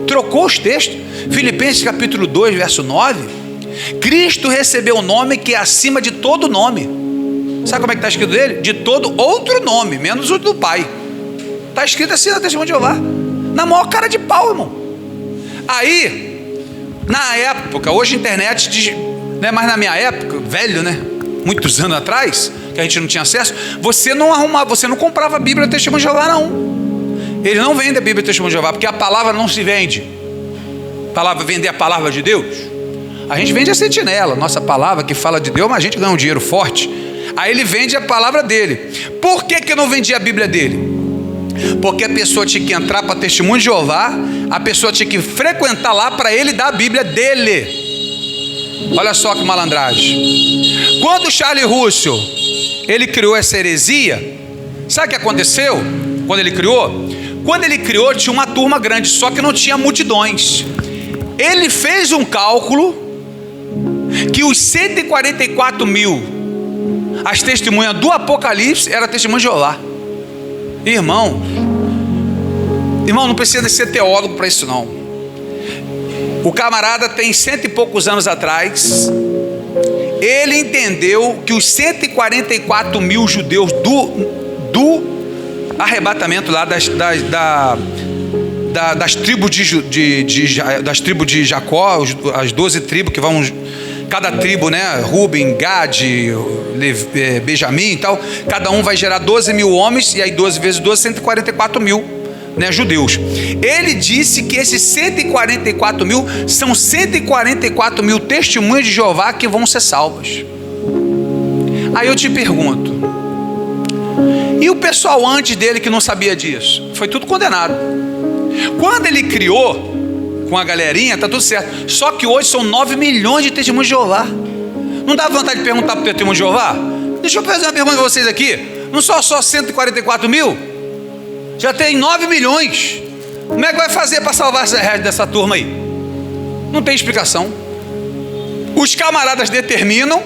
trocou os textos. Filipenses capítulo 2, verso 9. Cristo recebeu o nome que é acima de todo nome. Sabe como é que está escrito dele? De todo outro nome, menos o do Pai. Está escrito assim na Testemunha de Jeová, na maior cara de pau, irmão. Aí, na época, hoje a internet diz, né, mas na minha época, velho, né, muitos anos atrás, que a gente não tinha acesso, você não comprava a Bíblia da Testemunha de Jeová, não. Ele não vende a Bíblia da Testemunha de Jeová, porque a palavra não se vende. Vender a palavra de Deus. A gente vende a sentinela, nossa palavra que fala de Deus, mas a gente ganha um dinheiro forte. Aí ele vende a palavra dele. Por que eu não vendi a Bíblia dele? Porque a pessoa tinha que entrar para Testemunho de Jeová, a pessoa tinha que frequentar lá para ele dar a Bíblia dele. Olha só que malandragem. Quando Charles Russell ele criou essa heresia, sabe o que aconteceu? Quando ele criou tinha uma turma grande, só que não tinha multidões. Ele fez um cálculo que os 144 mil, as testemunhas do Apocalipse, era Testemunho de Jeová. Irmão, não precisa de ser teólogo para isso não. O camarada tem 100 e poucos anos atrás, ele entendeu que os 144 mil judeus do arrebatamento lá das tribos das tribos de Jacó, as 12 tribos que vão, cada tribo, né, Ruben, Gad, Benjamim e tal, cada um vai gerar 12 mil homens, e aí 12 vezes 12, 144 mil, né, judeus. Ele disse que esses 144 mil são 144 mil testemunhas de Jeová que vão ser salvas. Aí eu te pergunto, e o pessoal antes dele que não sabia disso? Foi tudo condenado. Quando ele criou com a galerinha, tá tudo certo. Só que hoje são 9 milhões de testemunhos de Jeová. Não dá vontade de perguntar para o testemunho de Jeová? Deixa eu fazer uma pergunta para vocês aqui. Não são só 144 mil? Já tem 9 milhões. Como é que vai fazer para salvar essa resto dessa turma aí? Não tem explicação. Os camaradas determinam,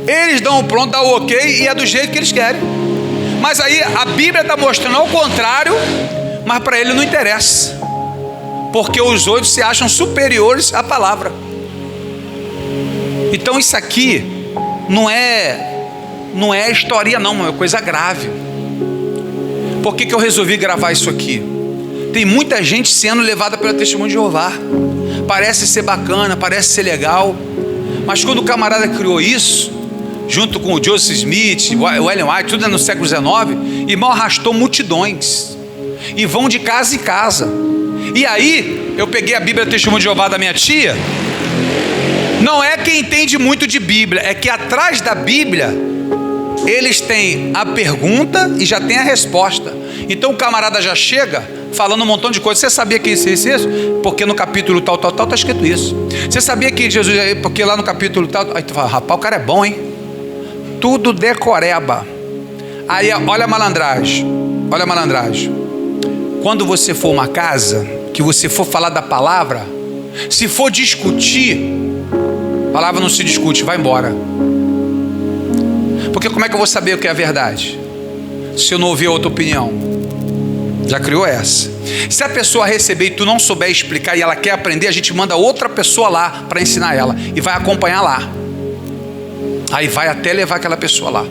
eles dão o pronto, dão o ok, e é do jeito que eles querem. Mas aí a Bíblia está mostrando ao contrário, mas para ele não interessa, porque os outros se acham superiores à palavra. Então isso aqui não é história não, é coisa grave. Por que eu resolvi gravar isso aqui? Tem muita gente sendo levada pelo Testemunho de Jeová. Parece ser bacana, parece ser legal, mas quando o camarada criou isso, junto com o Joseph Smith, o Ellen White, tudo no século XIX, irmão, arrastou multidões, e vão de casa em casa. E aí, eu peguei a Bíblia do Testemunho de Jeová da minha tia. Não é quem entende muito de Bíblia, é que atrás da Bíblia, eles têm a pergunta e já tem a resposta. Então o camarada já chega falando um montão de coisas. Você sabia que isso? Porque no capítulo tal, está escrito isso. Você sabia que Jesus, porque lá no capítulo tal, aí tu fala, rapaz, o cara é bom, hein? Tudo decoreba. Aí olha a malandragem. Quando você for uma casa, que você for falar da palavra, se for discutir, a palavra não se discute, vai embora. Porque como é que eu vou saber o que é a verdade, se eu não ouvir outra opinião? Já criou essa. Se a pessoa receber e tu não souber explicar e ela quer aprender, a gente manda outra pessoa lá para ensinar ela, e vai acompanhar lá. Aí vai até levar aquela pessoa lá.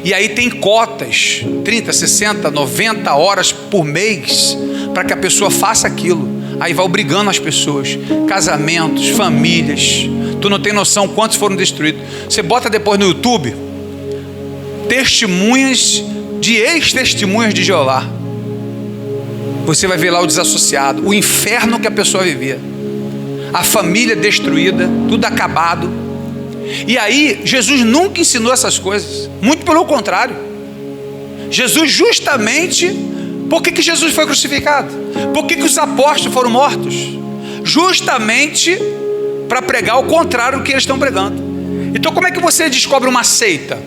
E aí tem cotas, 30, 60, 90 horas por mês, para que a pessoa faça aquilo. Aí vai obrigando as pessoas, casamentos, famílias. Tu não tem noção quantos foram destruídos. Você bota depois no YouTube testemunhas de ex-testemunhas de Jeová. você vai ver lá o desassociado, o inferno que a pessoa vivia, a família destruída, tudo acabado. E aí Jesus nunca ensinou essas coisas, muito pelo contrário. Jesus justamente, por que Jesus foi crucificado? Por que os apóstolos foram mortos? Justamente para pregar o contrário do que eles estão pregando. Então como é que você descobre uma seita?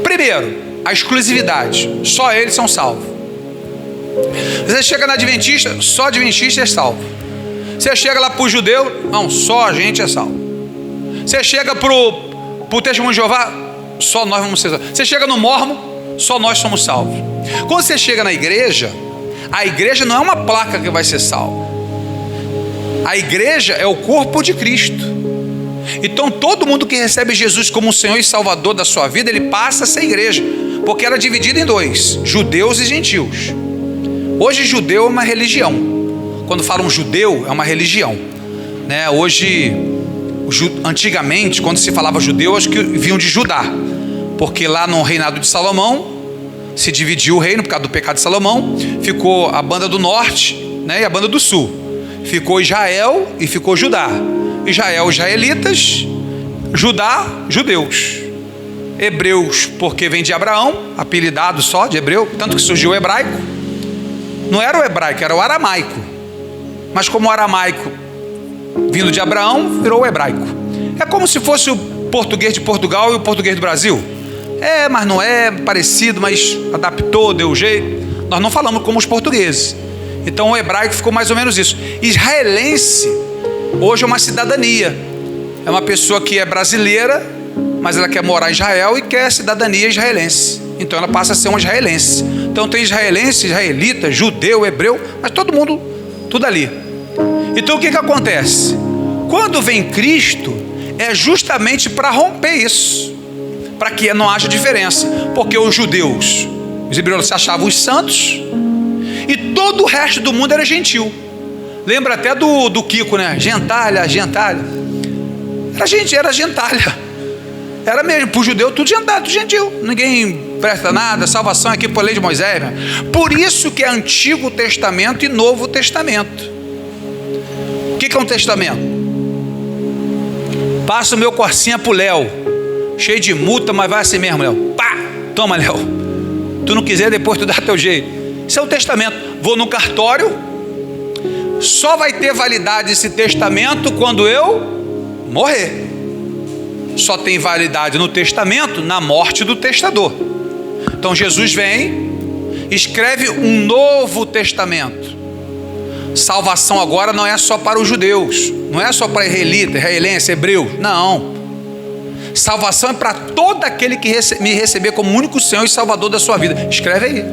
Primeiro, a exclusividade, só eles são salvos. Você chega na Adventista, só Adventista é salvo. Você chega lá para o judeu, não, só a gente é salvo. Você chega para o Testemunho de Jeová, só nós vamos ser salvos. Você chega no Mórmon, só nós somos salvos. Quando você chega na igreja, a igreja não é uma placa que vai ser salva. A igreja é o corpo de Cristo. Então todo mundo que recebe Jesus como Senhor e Salvador da sua vida, ele passa a ser igreja, porque era dividido em dois, judeus e gentios. Hoje judeu é uma religião. Quando falam judeu, é uma religião, né? Hoje, antigamente, quando se falava judeu, acho que vinham de Judá, porque lá no reinado de Salomão se dividiu o reino por causa do pecado de Salomão. Ficou a banda do norte, né, e a banda do sul. Ficou Israel e ficou Judá. Israel, israelitas. Judá, judeus. Hebreus, porque vem de Abraão, apelidado só de hebreu, tanto que surgiu o hebraico. Não era o hebraico, era o aramaico. Mas como o aramaico vindo de Abraão, virou o hebraico. É como se fosse o português de Portugal e o português do Brasil. É, mas não é parecido, mas adaptou, deu jeito. Nós não falamos como os portugueses. Então o hebraico ficou mais ou menos isso. Israelense, hoje é uma cidadania. É uma pessoa que é brasileira, mas ela quer morar em Israel e quer cidadania israelense. Então ela passa a ser uma israelense. Então tem israelense, israelita, judeu, hebreu, mas todo mundo, tudo ali. Então o que acontece? Quando vem Cristo, é justamente para romper isso, para que não haja diferença, porque os judeus, os hebreus se achavam os santos, e todo o resto do mundo era gentil. Lembra até do Kiko, né? Gentalha. Era gentalha. Era mesmo, para o judeu tudo gentalha, tudo gentil. Ninguém presta nada, salvação aqui por lei de Moisés, né? Por isso que é Antigo Testamento e Novo Testamento. O que é um testamento? Passa o meu corsinha pro Léo, cheio de multa, mas vai assim mesmo, Léo. Pá! Toma, Léo. Tu não quiser, depois tu dá teu jeito. Isso é um testamento. Vou no cartório, só vai ter validade esse testamento quando eu morrer. Só tem validade no testamento na morte do testador. Então Jesus vem, escreve um novo testamento. Salvação agora não é só para os judeus, não é só para israelita, israelense, hebreu, não. Salvação é para todo aquele que me receber como único Senhor e Salvador da sua vida. Escreve aí.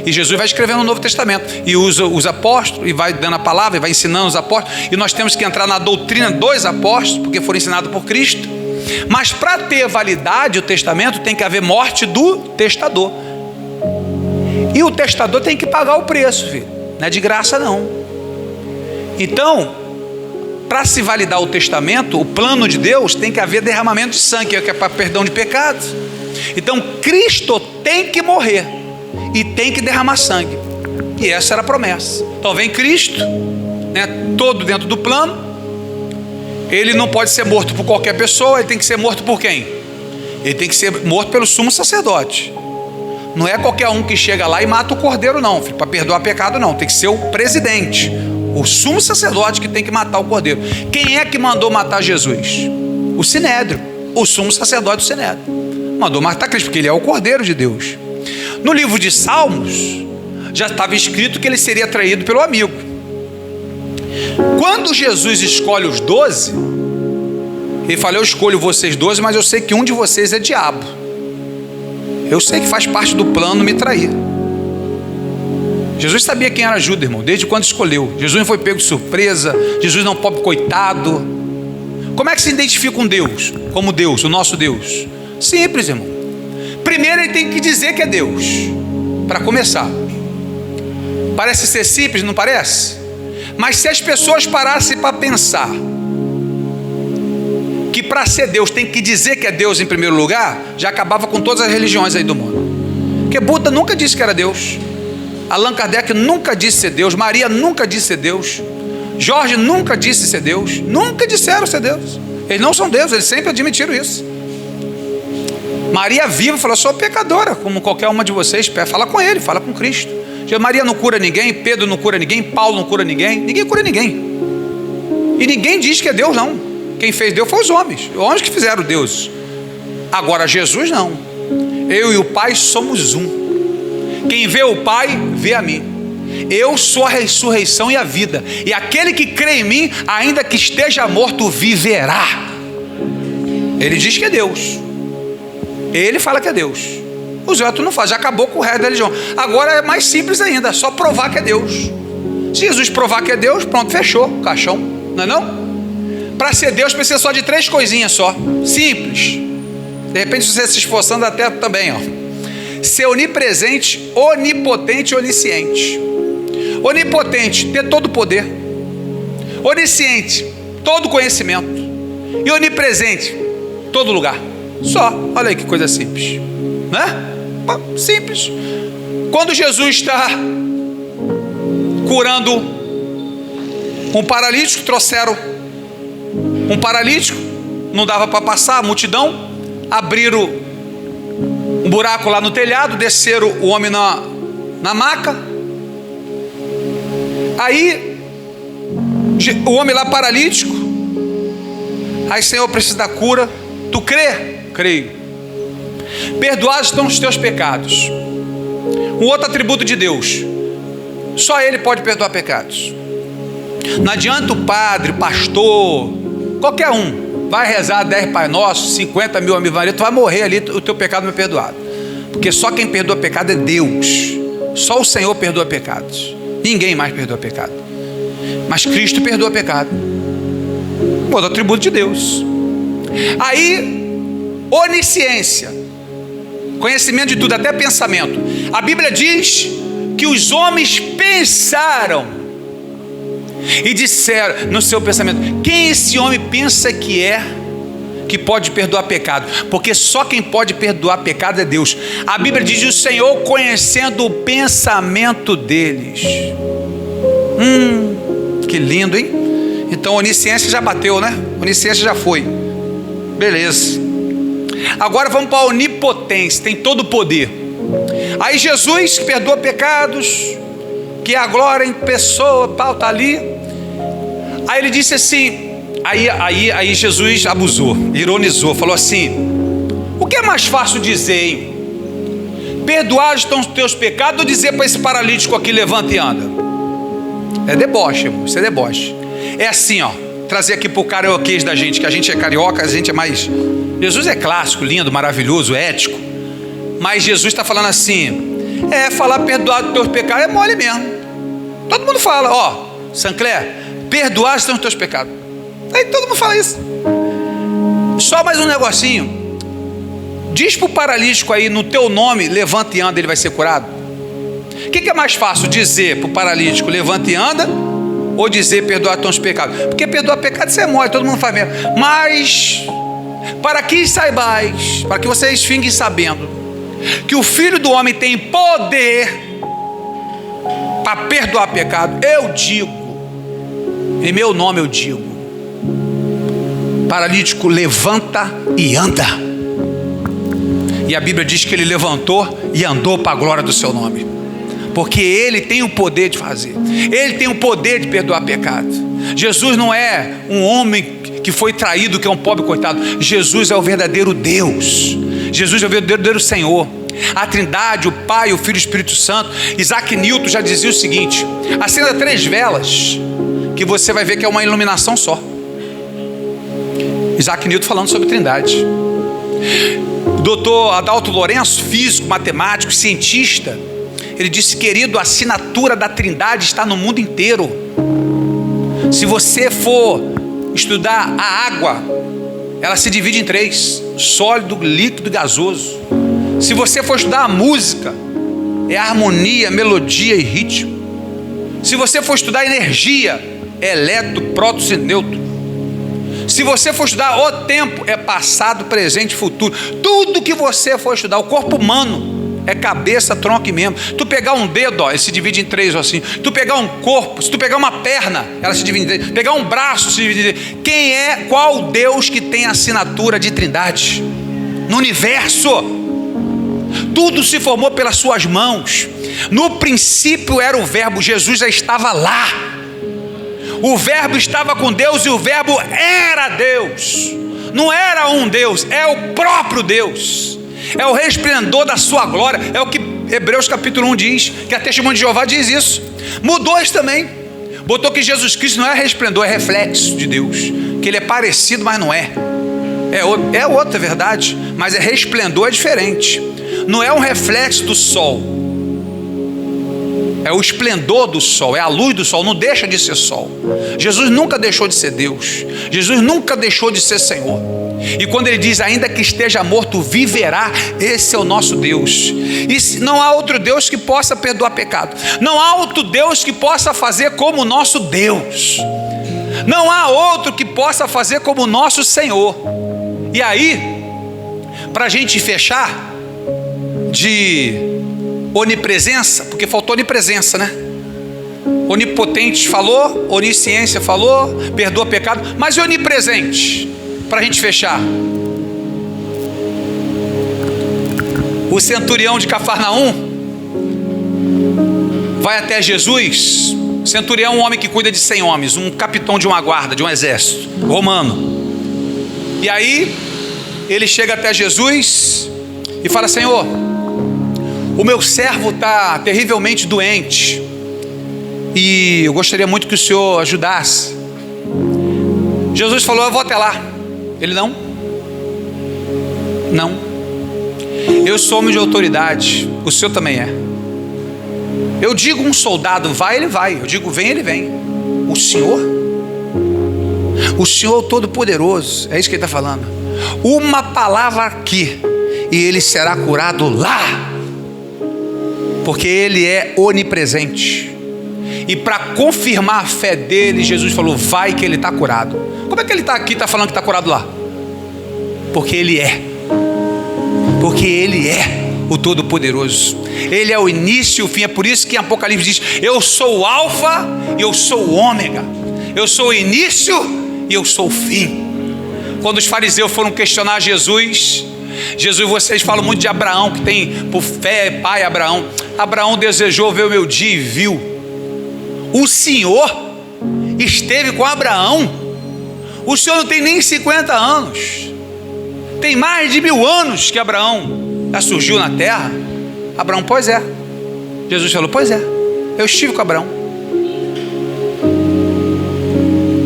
E Jesus vai escrevendo no Novo Testamento e usa os apóstolos e vai dando a palavra e vai ensinando os apóstolos. E nós temos que entrar na doutrina dos apóstolos, porque foram ensinados por Cristo. Mas para ter validade o testamento tem que haver morte do testador. E o testador tem que pagar o preço, filho. Não é de graça não. Então, para se validar o testamento, o plano de Deus, tem que haver derramamento de sangue, que é para perdão de pecados. Então Cristo tem que morrer e tem que derramar sangue. E essa era a promessa. Então vem Cristo, né, todo dentro do plano. Ele não pode ser morto por qualquer pessoa. Ele tem que ser morto por quem? Ele tem que ser morto pelo sumo sacerdote. Não é qualquer um que chega lá e mata o cordeiro não, para perdoar pecado não. Tem que ser o presidente, o sumo sacerdote, que tem que matar o cordeiro. Quem é que mandou matar Jesus? O Sinédrio, o sumo sacerdote do Sinédrio. Mandou matar Cristo, porque ele é o cordeiro de Deus. No livro de Salmos, já estava escrito que ele seria traído pelo amigo. Quando Jesus escolhe os 12, ele fala: eu escolho vocês 12, mas eu sei que um de vocês é diabo. Eu sei que faz parte do plano me trair. Jesus sabia quem era Judas, irmão, desde quando escolheu. Jesus não foi pego de surpresa. Jesus não é um pobre coitado. Como é que se identifica um Deus como Deus, o nosso Deus? Simples, irmão. Primeiro ele tem que dizer que é Deus, para começar. Parece ser simples, não parece? Mas se as pessoas parassem para pensar que para ser Deus tem que dizer que é Deus em primeiro lugar, já acabava com todas as religiões aí do mundo. Porque Buda nunca disse que era Deus. Allan Kardec nunca disse ser Deus. Maria nunca disse ser Deus. Jorge nunca disse ser Deus. Nunca disseram ser Deus. Eles não são Deus, eles sempre admitiram isso. Maria viva falou: sou pecadora, como qualquer uma de vocês. Fala com ele, fala com Cristo. Maria não cura ninguém, Pedro não cura ninguém, Paulo não cura ninguém. Ninguém cura ninguém. E ninguém diz que é Deus, não. Quem fez Deus foi os homens que fizeram Deus. Agora Jesus não. Eu e o Pai somos um. Quem vê o Pai, vê a mim. Eu sou a ressurreição e a vida. E aquele que crê em mim, ainda que esteja morto, viverá. Ele diz que é Deus. Ele fala que é Deus. Os outros não fazem. Já acabou com o resto da religião. Agora é mais simples ainda. É só provar que é Deus. Se Jesus provar que é Deus, pronto, fechou o caixão. Não é não? Para ser Deus precisa só de 3 coisinhas só. Simples. De repente você se esforçando até também, ó. Ser onipresente, onipotente e onisciente. Onipotente, ter todo o poder. Onisciente, todo conhecimento. E onipresente, todo lugar. Só, olha aí que coisa simples, né? Simples. Quando Jesus está curando um paralítico, trouxeram um paralítico, não dava para passar, a multidão, abriram um buraco lá no telhado, desceram o homem na maca. Aí o homem lá paralítico, aí: Senhor, eu preciso da cura. Tu crê? Creio. Perdoados estão os teus pecados. Um outro atributo de Deus: só Ele pode perdoar pecados. Não adianta o padre, o pastor, qualquer um vai rezar 10 Pai Nosso, 50 mil Ave Maria, tu vai morrer ali, o teu pecado não é perdoado. Porque só quem perdoa pecado é Deus. Só o Senhor perdoa pecados. Ninguém mais perdoa pecado. Mas Cristo perdoa pecado. Outro atributo de Deus. Aí, onisciência, conhecimento de tudo, até pensamento. A Bíblia diz que os homens pensaram e disseram no seu pensamento: quem esse homem pensa que é, que pode perdoar pecado? Porque só quem pode perdoar pecado é Deus. A Bíblia diz: o Senhor conhecendo o pensamento deles. Que lindo, hein? Então onisciência já bateu, né? Onisciência já foi. Beleza. Agora vamos para a onipotência, tem todo o poder. Aí Jesus, que perdoa pecados, que é a glória em pessoa, tal, tá ali. Aí ele disse assim, aí Jesus abusou, ironizou, falou assim: o que é mais fácil dizer, hein? Perdoados estão os teus pecados, ou dizer para esse paralítico aqui: levanta e anda? É deboche, irmão, isso é deboche. É assim, ó, trazer aqui para o carioquês da gente, que a gente é carioca, a gente é mais... Jesus é clássico, lindo, maravilhoso, ético. Mas Jesus está falando assim: falar perdoado dos teus pecados é mole mesmo. Todo mundo fala, ó, Sancler, perdoados estão os teus pecados. Aí todo mundo fala isso. Só mais um negocinho. Diz para o paralítico aí: no teu nome, levanta e anda, ele vai ser curado. O que é mais fácil dizer para o paralítico: levanta e anda, ou dizer perdoar estão os pecados? Porque perdoar pecado isso é mole, todo mundo faz mesmo. Mas para que saibais, para que vocês fiquem sabendo que o Filho do Homem tem poder para perdoar pecado, eu digo, em meu nome eu digo: paralítico, levanta e anda. E a Bíblia diz que ele levantou e andou para a glória do seu nome, porque ele tem o poder de fazer, ele tem o poder de perdoar pecado. Jesus não é um homem que foi traído, que é um pobre coitado. Jesus é o verdadeiro Deus. Jesus é o verdadeiro Senhor. A Trindade, o Pai, o Filho e o Espírito Santo. Isaac Newton já dizia o seguinte: acenda 3 velas, que você vai ver que é uma iluminação só. Isaac Newton falando sobre Trindade. O doutor Adalto Lourenço, físico, matemático, cientista, ele disse: querido, a assinatura da Trindade está no mundo inteiro. Se você for estudar a água, ela se divide em 3: sólido, líquido e gasoso. Se você for estudar a música, é harmonia, melodia e ritmo. Se você for estudar energia, é elétron, prótons e nêutrons. Se você for estudar o tempo, é passado, presente e futuro. Tudo que você for estudar, o corpo humano é cabeça, tronco e membro. Tu pegar um dedo, ó, ele se divide em 3 assim. Tu pegar um corpo, se tu pegar uma perna, ela se divide em 3. Pegar um braço, se divide em 3. Qual Deus que tem a assinatura de trindade? No universo, tudo se formou pelas suas mãos. No princípio era o verbo, Jesus já estava lá. O verbo estava com Deus e o verbo era Deus. Não era um Deus, é o próprio Deus. É o resplendor da sua glória. É o que Hebreus capítulo 1 diz, que a Testemunha de Jeová diz isso. Mudou isso também. Botou que Jesus Cristo não é resplendor, é reflexo de Deus. Que ele é parecido, mas não é. É outra verdade, mas é resplendor, é diferente. Não é um reflexo do sol, é o esplendor do sol, é a luz do sol, não deixa de ser sol. Jesus nunca deixou de ser Deus, Jesus nunca deixou de ser Senhor. E quando ele diz, ainda que esteja morto, viverá, esse é o nosso Deus. E não há outro Deus que possa perdoar pecado, não há outro Deus que possa fazer como o nosso Deus, não há outro que possa fazer como o nosso Senhor. E aí, para a gente fechar de onipresença, porque faltou onipresença, né? Onipotente falou, onisciência falou, perdoa pecado, mas e onipresente? Para a gente fechar, o centurião de Cafarnaum vai até Jesus. Centurião é um homem que cuida de 100 homens, um capitão de uma guarda, de um exército romano. E aí ele chega até Jesus e fala: Senhor, o meu servo está terrivelmente doente e eu gostaria muito que o Senhor ajudasse. Jesus falou: eu vou até lá. Ele: não, eu sou homem de autoridade, o Senhor também é. Eu digo um soldado vai, ele vai. Eu digo vem, ele vem. O Senhor Todo-Poderoso, é isso que ele está falando. Uma palavra aqui e ele será curado lá, porque ele é onipresente. E para confirmar a fé dele, Jesus falou: vai que ele está curado. Como é que ele está aqui, está falando que está curado lá? Porque ele é o Todo-Poderoso. Ele é o início e o fim. É por isso que em Apocalipse diz: eu sou o alfa e eu sou o ômega, eu sou o início e eu sou o fim. Quando os fariseus foram questionar Jesus, vocês falam muito de Abraão, que tem por fé pai Abraão. Abraão desejou ver o meu dia e viu. O Senhor esteve com Abraão. O Senhor não tem nem 50 anos, tem mais de 1000 anos que Abraão já surgiu na terra. Abraão: pois é. Jesus falou: pois é, eu estive com Abraão.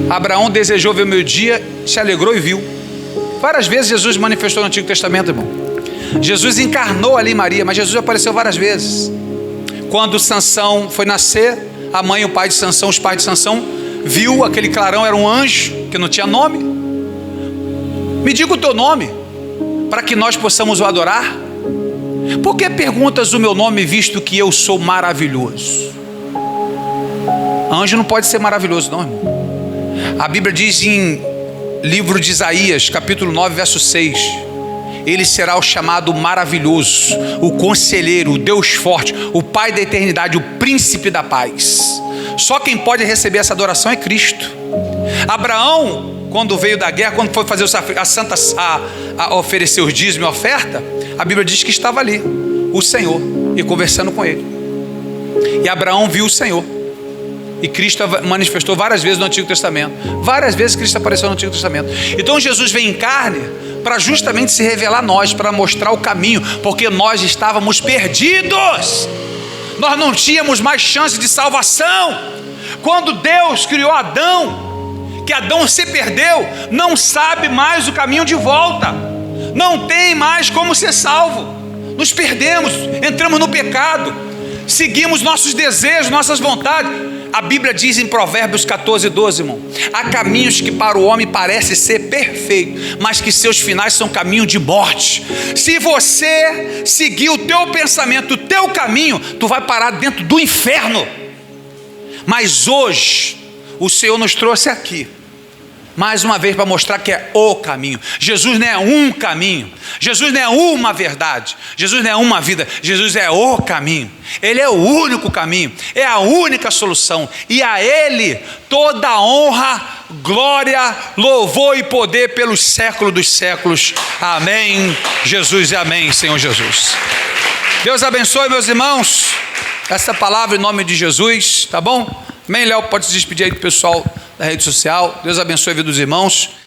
Abraão desejou ver o meu dia, se alegrou e viu. Várias vezes Jesus manifestou no Antigo Testamento, irmão. Jesus encarnou ali Maria, mas Jesus apareceu várias vezes. Quando Sansão foi nascer, a mãe e o pai de Sansão, os pais de Sansão, viu aquele clarão, era um anjo que não tinha nome. Me diga o teu nome, para que nós possamos o adorar. Por que perguntas o meu nome, visto que eu sou maravilhoso? Anjo não pode ser maravilhoso, não, irmão. A Bíblia diz em livro de Isaías, capítulo 9, verso 6: ele será o chamado maravilhoso, o conselheiro, o Deus forte, o Pai da eternidade, o príncipe da paz. Só quem pode receber essa adoração é Cristo. Abraão, quando veio da guerra, quando foi fazer a oferecer os dízimos e a oferta, a Bíblia diz que estava ali o Senhor e conversando com ele. E Abraão viu o Senhor. E Cristo manifestou várias vezes no Antigo Testamento. Várias vezes Cristo apareceu no Antigo Testamento. Então Jesus vem em carne para justamente se revelar a nós, para mostrar o caminho, porque nós estávamos perdidos. Nós não tínhamos mais chance de salvação. Quando Deus criou Adão, que Adão se perdeu, não sabe mais o caminho de volta, não tem mais como ser salvo. Nos perdemos, entramos no pecado, seguimos nossos desejos, nossas vontades. A Bíblia diz em Provérbios 14, 12, irmão: há caminhos que para o homem parece ser perfeito, mas que seus finais são caminho de morte. Se você seguir o teu pensamento, o teu caminho, tu vai parar dentro do inferno. Mas hoje o Senhor nos trouxe aqui mais uma vez para mostrar que é o caminho. Jesus não é um caminho, Jesus não é uma verdade, Jesus não é uma vida, Jesus é o caminho. Ele é o único caminho, é a única solução, e a Ele toda honra, glória, louvor e poder pelos séculos dos séculos. Amém, Jesus, e amém, Senhor Jesus. Deus abençoe, meus irmãos, essa palavra em nome de Jesus, tá bom? Amém, Léo, pode se despedir aí do pessoal da rede social. Deus abençoe a vida dos irmãos.